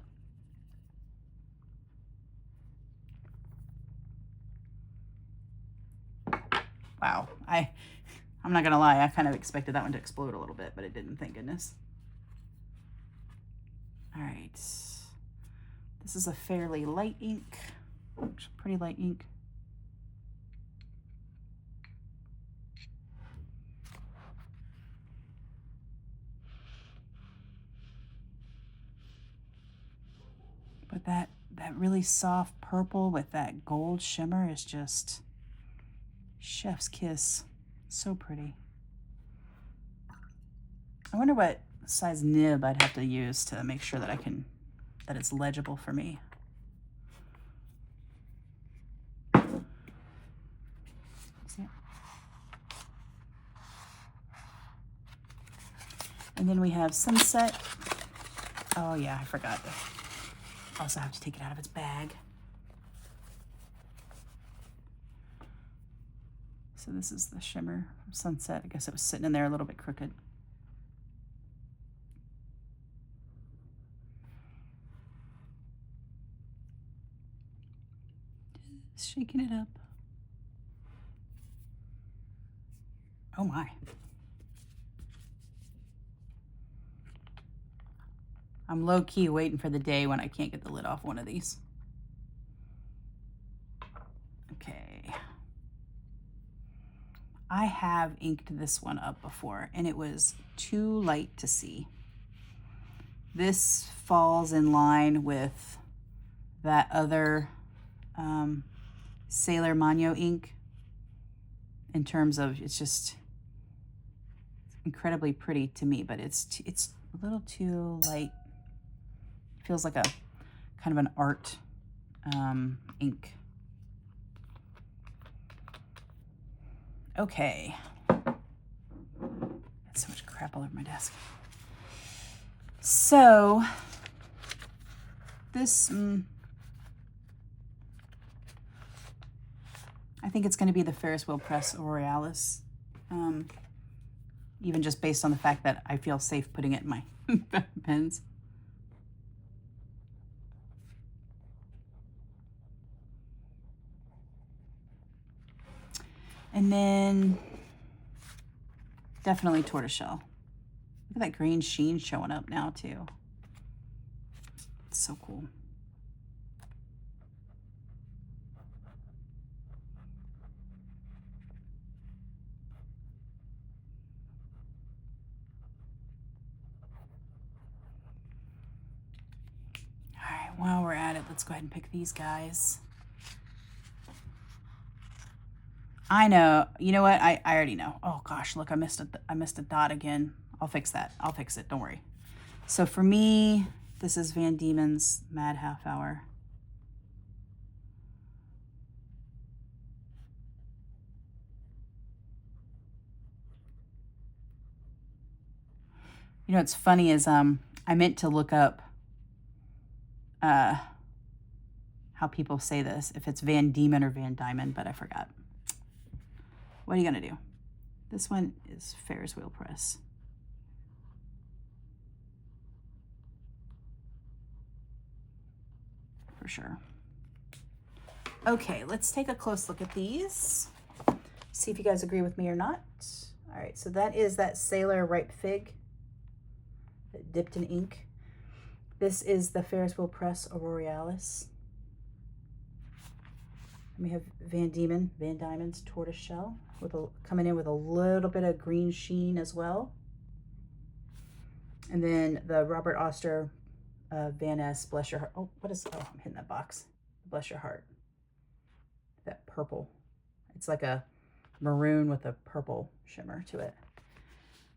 Wow, I'm not gonna lie, I kind of expected that one to explode a little bit, but it didn't, thank goodness. All right, this is a fairly light ink, pretty light ink. But that really soft purple with that gold shimmer is just chef's kiss. So pretty. I wonder what size nib I'd have to use to make sure that that it's legible for me. See? And then we have Sunset. Oh yeah, I forgot. Also have to take it out of its bag. So this is the shimmer from Sunset. I guess it was sitting in there a little bit crooked. Just shaking it up. Oh my. I'm low-key waiting for the day when I can't get the lid off one of these. Okay. I have inked this one up before, and it was too light to see. This falls in line with that other Sailor Manyo ink in terms of it's just incredibly pretty to me, but it's a little too light. Feels like a kind of an art ink. Okay. Got so much crap all over my desk. So this, I think it's going to be the Ferris Wheel Press Aurorealis. Even just based on the fact that I feel safe putting it in my pens. And then definitely Tortoiseshell. Look at that green sheen showing up now too. It's so cool. All right, while we're at it, let's go ahead and pick these guys. I know. You know what? I already know. Oh gosh, look, I missed a dot again. I'll fix that. I'll fix it. Don't worry. So for me, this is Van Diemen's Mad Half Hour. You know what's funny is I meant to look up how people say this, if it's Van Diemen or Van Diemen, but I forgot. What are you gonna do? This one is Ferris Wheel Press. For sure. Okay, let's take a close look at these. See if you guys agree with me or not. All right, so that is that Sailor Ripe Fig dipped in ink. This is the Ferris Wheel Press Aurorealis. And we have Van Dieman's Tortoiseshell with coming in with a little bit of green sheen as well. And then the Robert Oster Vanness Bless Your Heart. Oh, what is, oh, I'm hitting that box. Bless Your Heart. That purple. It's like a maroon with a purple shimmer to it.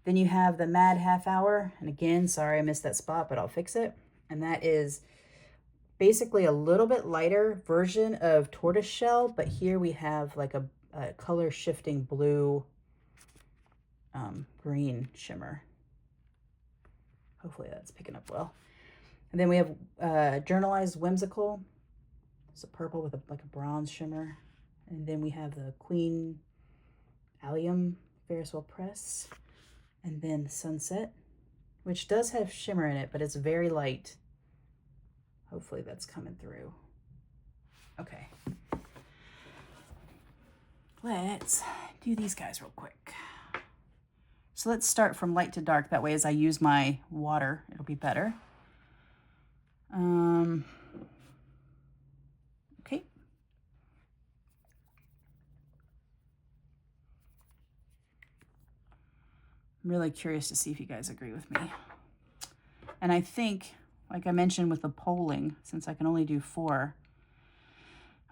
Then you have the Mad Half Hour. And again, sorry I missed that spot, but I'll fix it. And that is basically a little bit lighter version of Tortoiseshell, but here we have like a color shifting blue green shimmer. Hopefully that's picking up well. And then we have Journalize Whimsical. It's a purple with like a bronze shimmer. And then we have the Queen Allium Ferris Wheel Press. And then the Sunset, which does have shimmer in it, but it's very light. Hopefully that's coming through. Okay. Let's do these guys real quick. So let's start from light to dark. That way as I use my water, it'll be better. Okay. I'm really curious to see if you guys agree with me. And I think, like I mentioned with the polling, since I can only do 4,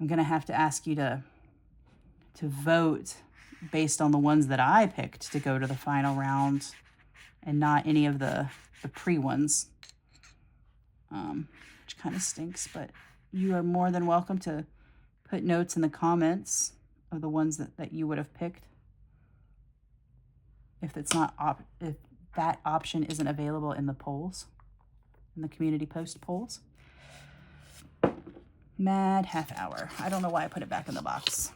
I'm going to have to ask you to vote based on the ones that I picked to go to the final round and not any of the pre-ones, which kind of stinks, but you are more than welcome to put notes in the comments of the ones that you would have picked. If it's not, if that option isn't available in the polls, in the community post polls. Mad Half Hour. I don't know why I put it back in the box.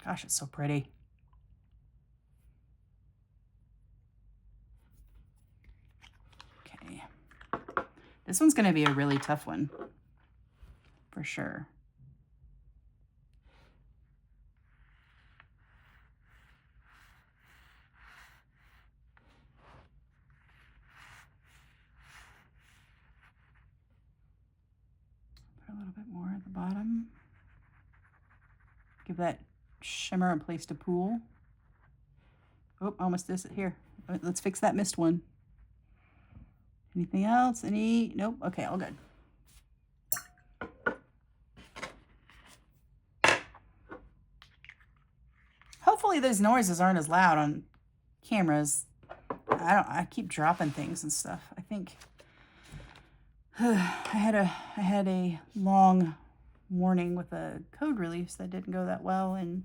Gosh, it's so pretty. Okay. This one's going to be a really tough one, for sure. Put a little bit more at the bottom. Give that shimmer a place to pool. Oh, almost missed it here. Let's fix that missed one. Anything else? Any? Nope. Okay, all good. Hopefully those noises aren't as loud on cameras. I keep dropping things and stuff. I think I had a long morning with a code release that didn't go that well, and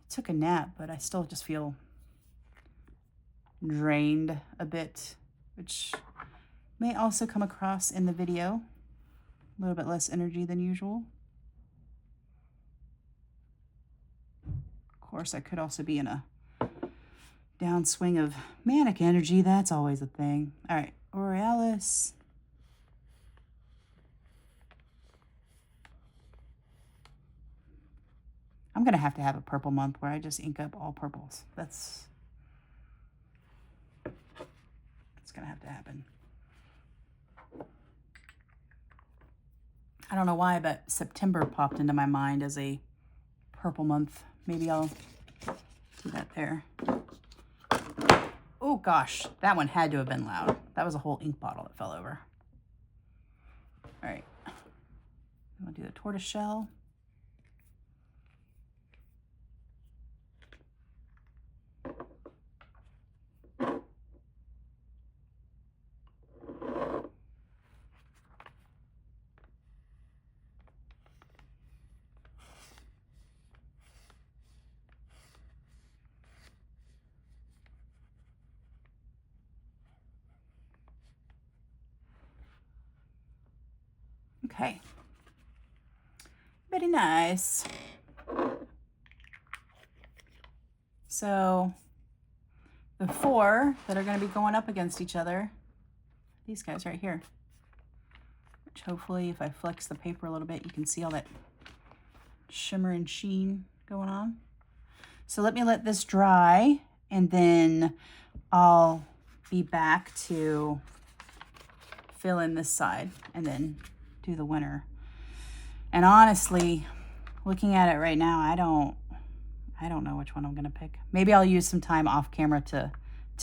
took a nap, but I still just feel drained a bit, which may also come across in the video. A little bit less energy than usual. Of course, I could also be in a downswing of manic energy. That's always a thing. All right, Aurorealis. I'm going to have a purple month where I just ink up all purples. That's going to have to happen. I don't know why, but September popped into my mind as a purple month. Maybe I'll do that there. Oh gosh, that one had to have been loud. That was a whole ink bottle that fell over. All right, I'm going to do the tortoiseshell. Okay, very nice. So the 4 that are going to be going up against each other, these guys right here. which hopefully if I flex the paper a little bit, you can see all that shimmer and sheen going on. So let me let this dry, and then I'll be back to fill in this side and then do the winner. And honestly, looking at it right now, I don't know which one I'm gonna pick. Maybe I'll use some time off camera to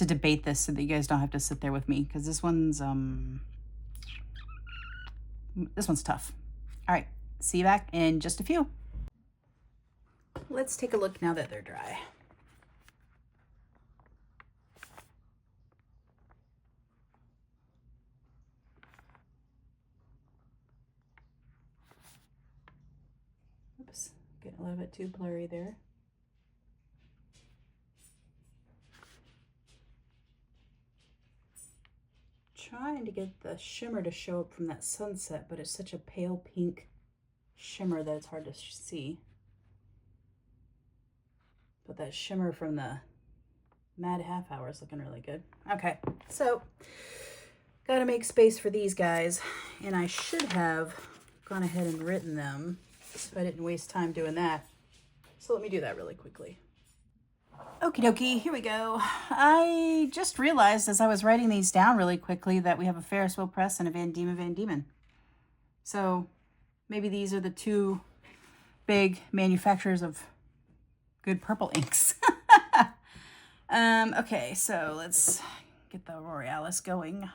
debate this so that you guys don't have to sit there with me, because this one's tough. All right, see you back in just a few. Let's take a look now that they're dry. Oops, getting a little bit too blurry there. Trying to get the shimmer to show up from that sunset, but it's such a pale pink shimmer that it's hard to see. But that shimmer from the Mad Half Hour is looking really good. Okay, so gotta make space for these guys, and I should have gone ahead and written them so I didn't waste time doing that. So let me do that really quickly. Okie dokie, here we go. I just realized as I was writing these down really quickly that we have a Ferris wheel press and a Van Dieman. So maybe these are the two big manufacturers of good purple inks. Okay, so let's get the Aurorealis going.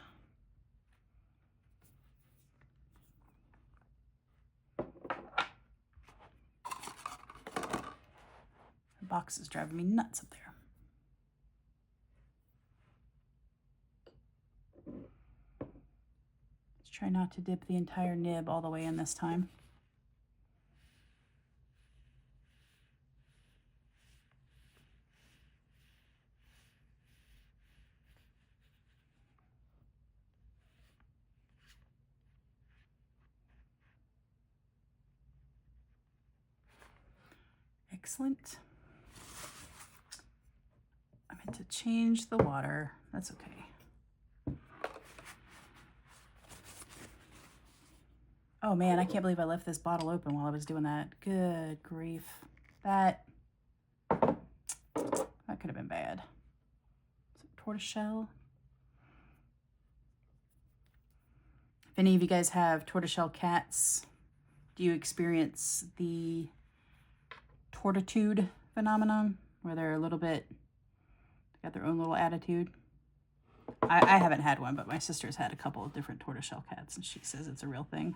The box is driving me nuts up there. Let's try not to dip the entire nib all the way in this time. Excellent. I meant to change the water. That's okay. Oh man, I can't believe I left this bottle open while I was doing that. Good grief. That could have been bad. Tortoiseshell. If any of you guys have tortoiseshell cats, do you experience the tortitude phenomenon where they're a little bit, got their own little attitude? I haven't had one, but my sister's had a couple of different tortoiseshell cats, and she says it's a real thing.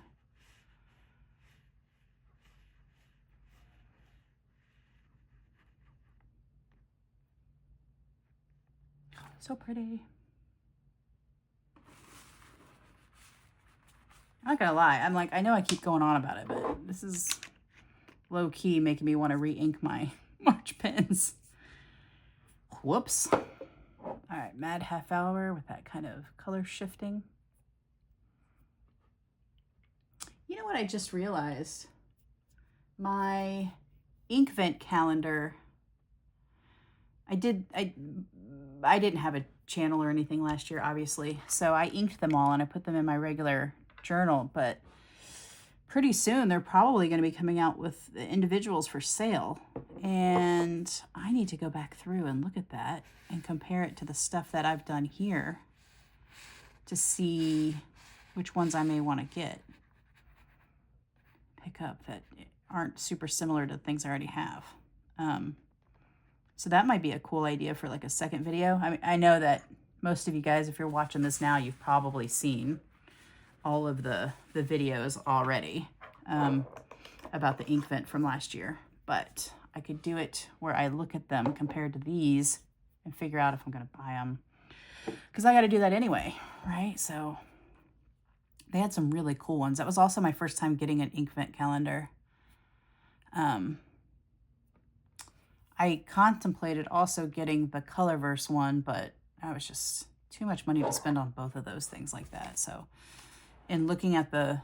So pretty. I'm not gonna lie, I'm like, I know I keep going on about it, but this is low key making me want to re-ink my March pens. Whoops. All right, Mad Half Hour with that kind of color shifting. You know what I just realized? My ink vent calendar, I didn't have a channel or anything last year, obviously. So I inked them all and I put them in my regular journal, but pretty soon they're probably going to be coming out with the individuals for sale. And I need to go back through and look at that and compare it to the stuff that I've done here to see which ones I may want to pick up that aren't super similar to things I already have. So that might be a cool idea for like a second video. I mean, I know that most of you guys, if you're watching this now, you've probably seen all of the videos already about the ink vent from last year, but I could do it where I look at them compared to these and figure out if I'm going to buy them, because I got to do that anyway, right? So they had some really cool ones. That was also my first time getting an ink vent calendar. I contemplated also getting the Colorverse one, but I was just too much money to spend on both of those things like that. So in looking at the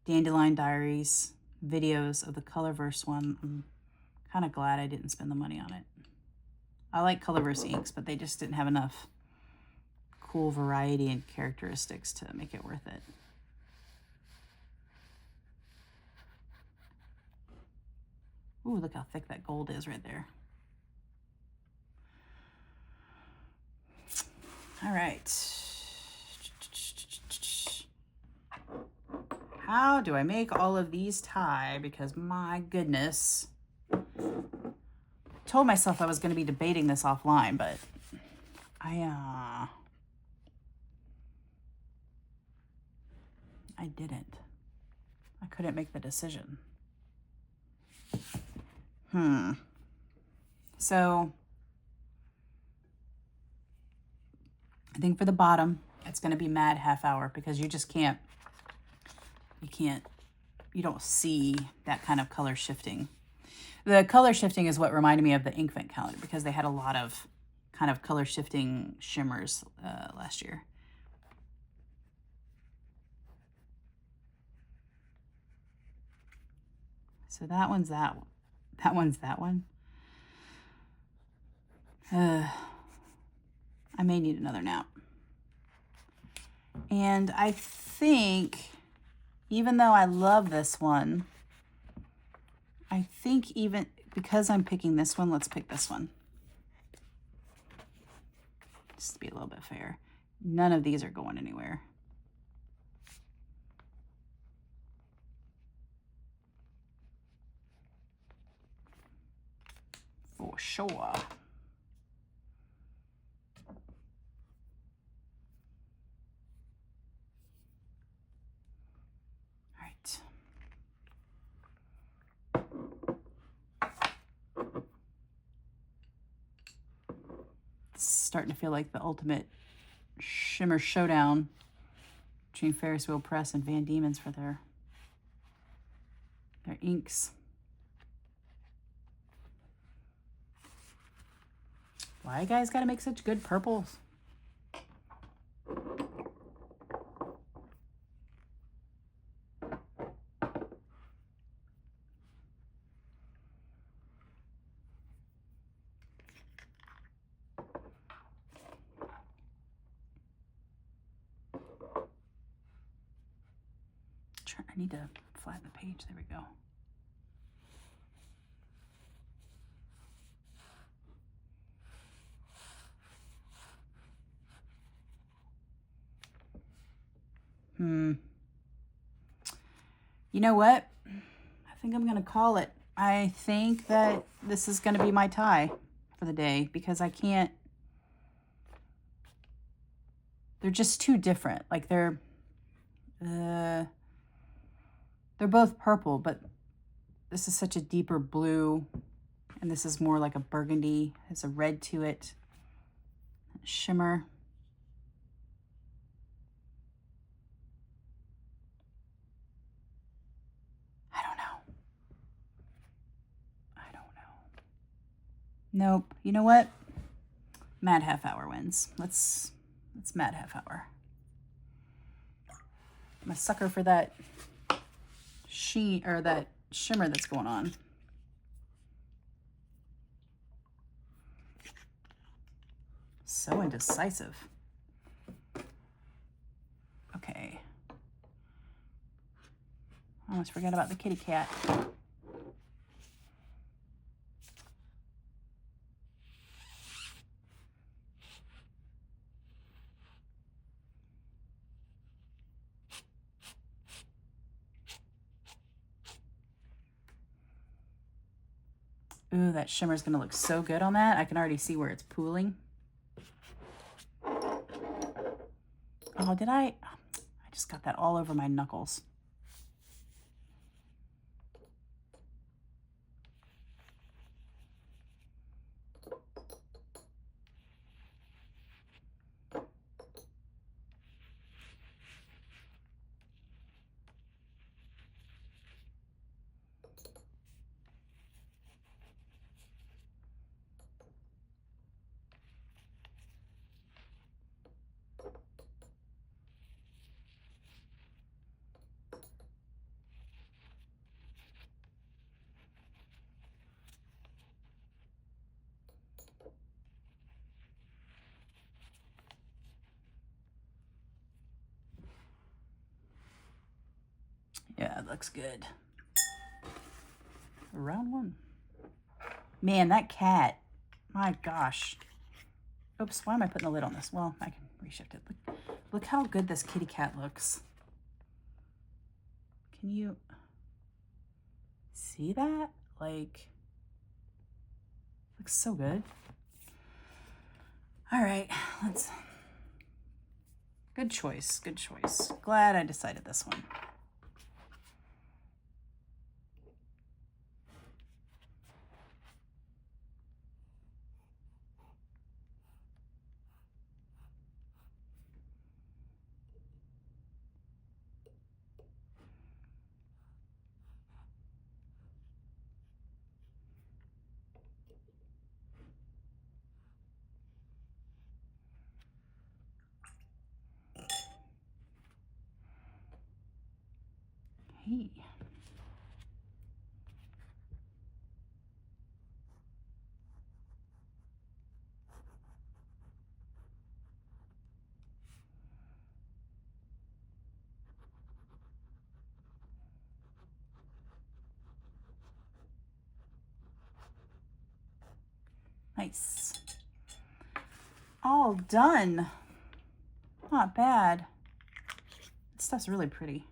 Dandelion Diaries videos of the Colorverse one, I'm kind of glad I didn't spend the money on it. I like Colorverse inks, but they just didn't have enough cool variety and characteristics to make it worth it. Ooh, look how thick that gold is right there. All right. How do I make all of these tie? Because my goodness. Told myself I was going to be debating this offline, but I didn't. I couldn't make the decision. So I think for the bottom, it's going to be Mad Half Hour because you just can't, you don't see that kind of color shifting. The color shifting is what reminded me of the Inkvent calendar because they had a lot of kind of color shifting shimmers last year. So that one's that one. That one's that one. I may need another nap. And I think, even though I love this one, I think even because I'm picking this one, let's pick this one. Just to be a little bit fair. None of these are going anywhere. For sure. All right. It's starting to feel like the ultimate shimmer showdown between Ferris Wheel Press and Van Dieman's for their inks. Why you guys gotta make such good purples? I need to flatten the page. There we go. You know what? I think I'm going to call it. I think that this is going to be my tie for the day because I can't. They're just too different. Like they're both purple, but this is such a deeper blue and this is more like a burgundy. There's a red to it. Shimmer. I don't know. Nope. You know what? Mad Half Hour wins. Let's Mad Half Hour. I'm a sucker for that sheen or that shimmer that's going on. So indecisive. Okay. I almost forgot about the kitty cat. Ooh, that shimmer's gonna look so good on that. I can already see where it's pooling. Oh, did I just got that all over my knuckles. Yeah, it looks good. Round one. Man, that cat. My gosh. Oops, why am I putting the lid on this? Well, I can reshift it. Look how good this kitty cat looks. Can you see that? Like, looks so good. All right, let's... Good choice, good choice. Glad I decided this one. Hey. Nice. All done. Not bad. This stuff's really pretty.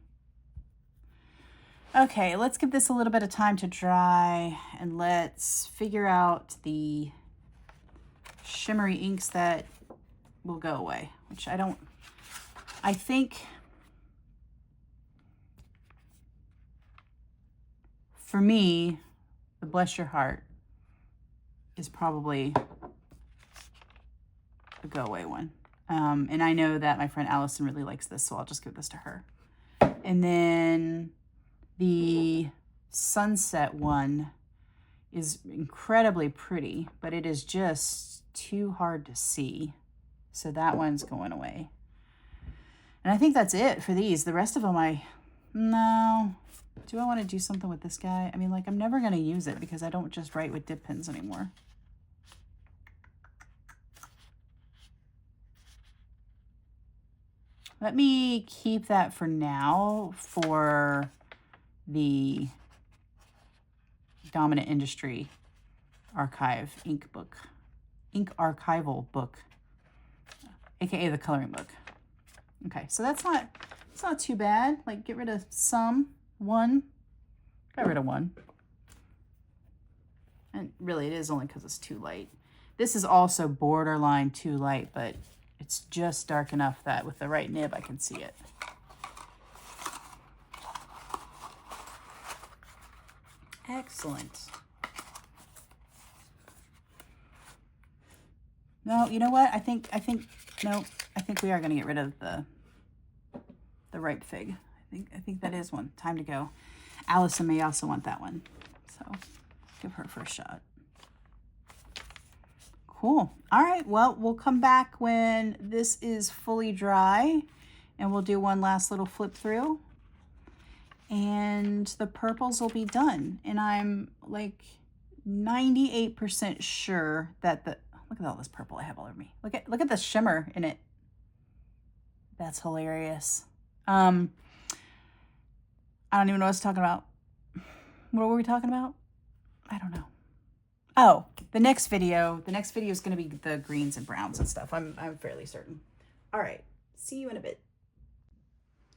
Okay, let's give this a little bit of time to dry and let's figure out the shimmery inks that will go away, which I think for me, the Bless Your Heart is probably a go away one. And I know that my friend Allison really likes this, so I'll just give this to her. And then the Sunset one is incredibly pretty, but it is just too hard to see. So that one's going away. And I think that's it for these. The rest of them no. Do I want to do something with this guy? I mean, like, I'm never going to use it because I don't just write with dip pens anymore. Let me keep that for now for the Dominant Industry Archive ink archival book, aka the coloring book. Okay, so it's not too bad. Like, get rid of one, got rid of one. And really it is only because it's too light. This is also borderline too light, but it's just dark enough that with the right nib I can see it. Excellent. No, you know what? I think we are going to get rid of the ripe fig. I think that is one. Time to go. Allison may also want that one, so give her a first shot. Cool. All right. Well, we'll come back when this is fully dry, and we'll do one last little flip through, and the purples will be done. And I'm like 98% sure that look at all this purple I have all over me. Look at the shimmer in it. That's hilarious. I don't even know what I was talking about. What were we talking about? I don't know. Oh, the next video is going to be the greens and browns and stuff. I'm fairly certain. All right. See you in a bit.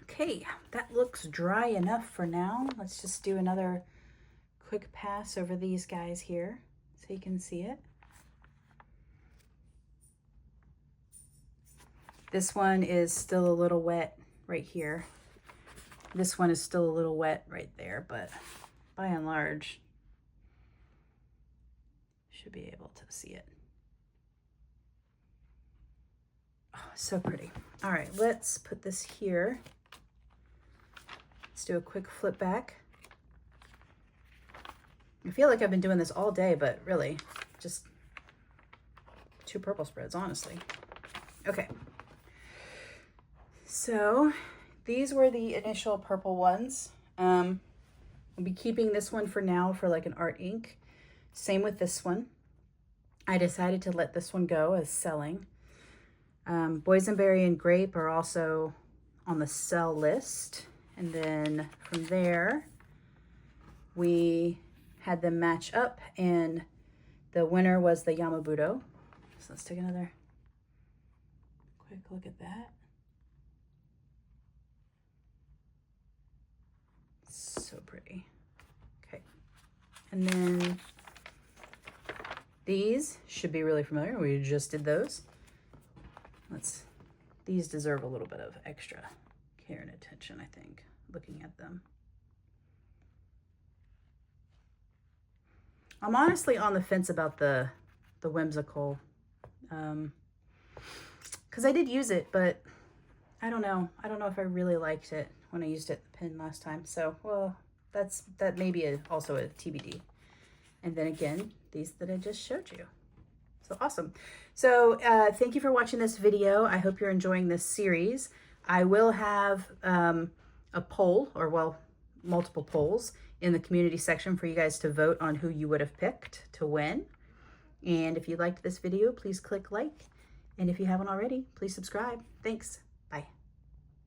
Okay, that looks dry enough for now. Let's just do another quick pass over these guys here so you can see it. This one is still a little wet right here. This one is still a little wet right there, but by and large, should be able to see it. Oh, so pretty. All right, let's put this here. Let's do a quick flip back. I feel like I've been doing this all day, but really just 2 purple spreads, honestly. Okay. So these were the initial purple ones. I'll be keeping this one for now for like an art ink. Same with this one. I decided to let this one go as selling. Boysenberry and Grape are also on the sell list. And then from there, we had them match up, and The winner was the Yama-Budo. So let's take another quick look at that. So pretty. Okay. And then these should be really familiar. We just did those. These deserve a little bit of extra care and attention, I think, looking at them. I'm honestly on the fence about the Whimsical, because I did use it, but I don't know. I don't know if I really liked it when I used it the pen last time. So, well, that may be also a TBD. And then again, these that I just showed you. So awesome. So thank you for watching this video. I hope you're enjoying this series. I will have a poll, or well, multiple polls in the community section for you guys to vote on who you would have picked to win. And if you liked this video, please click like. And if you haven't already, please subscribe. Thanks.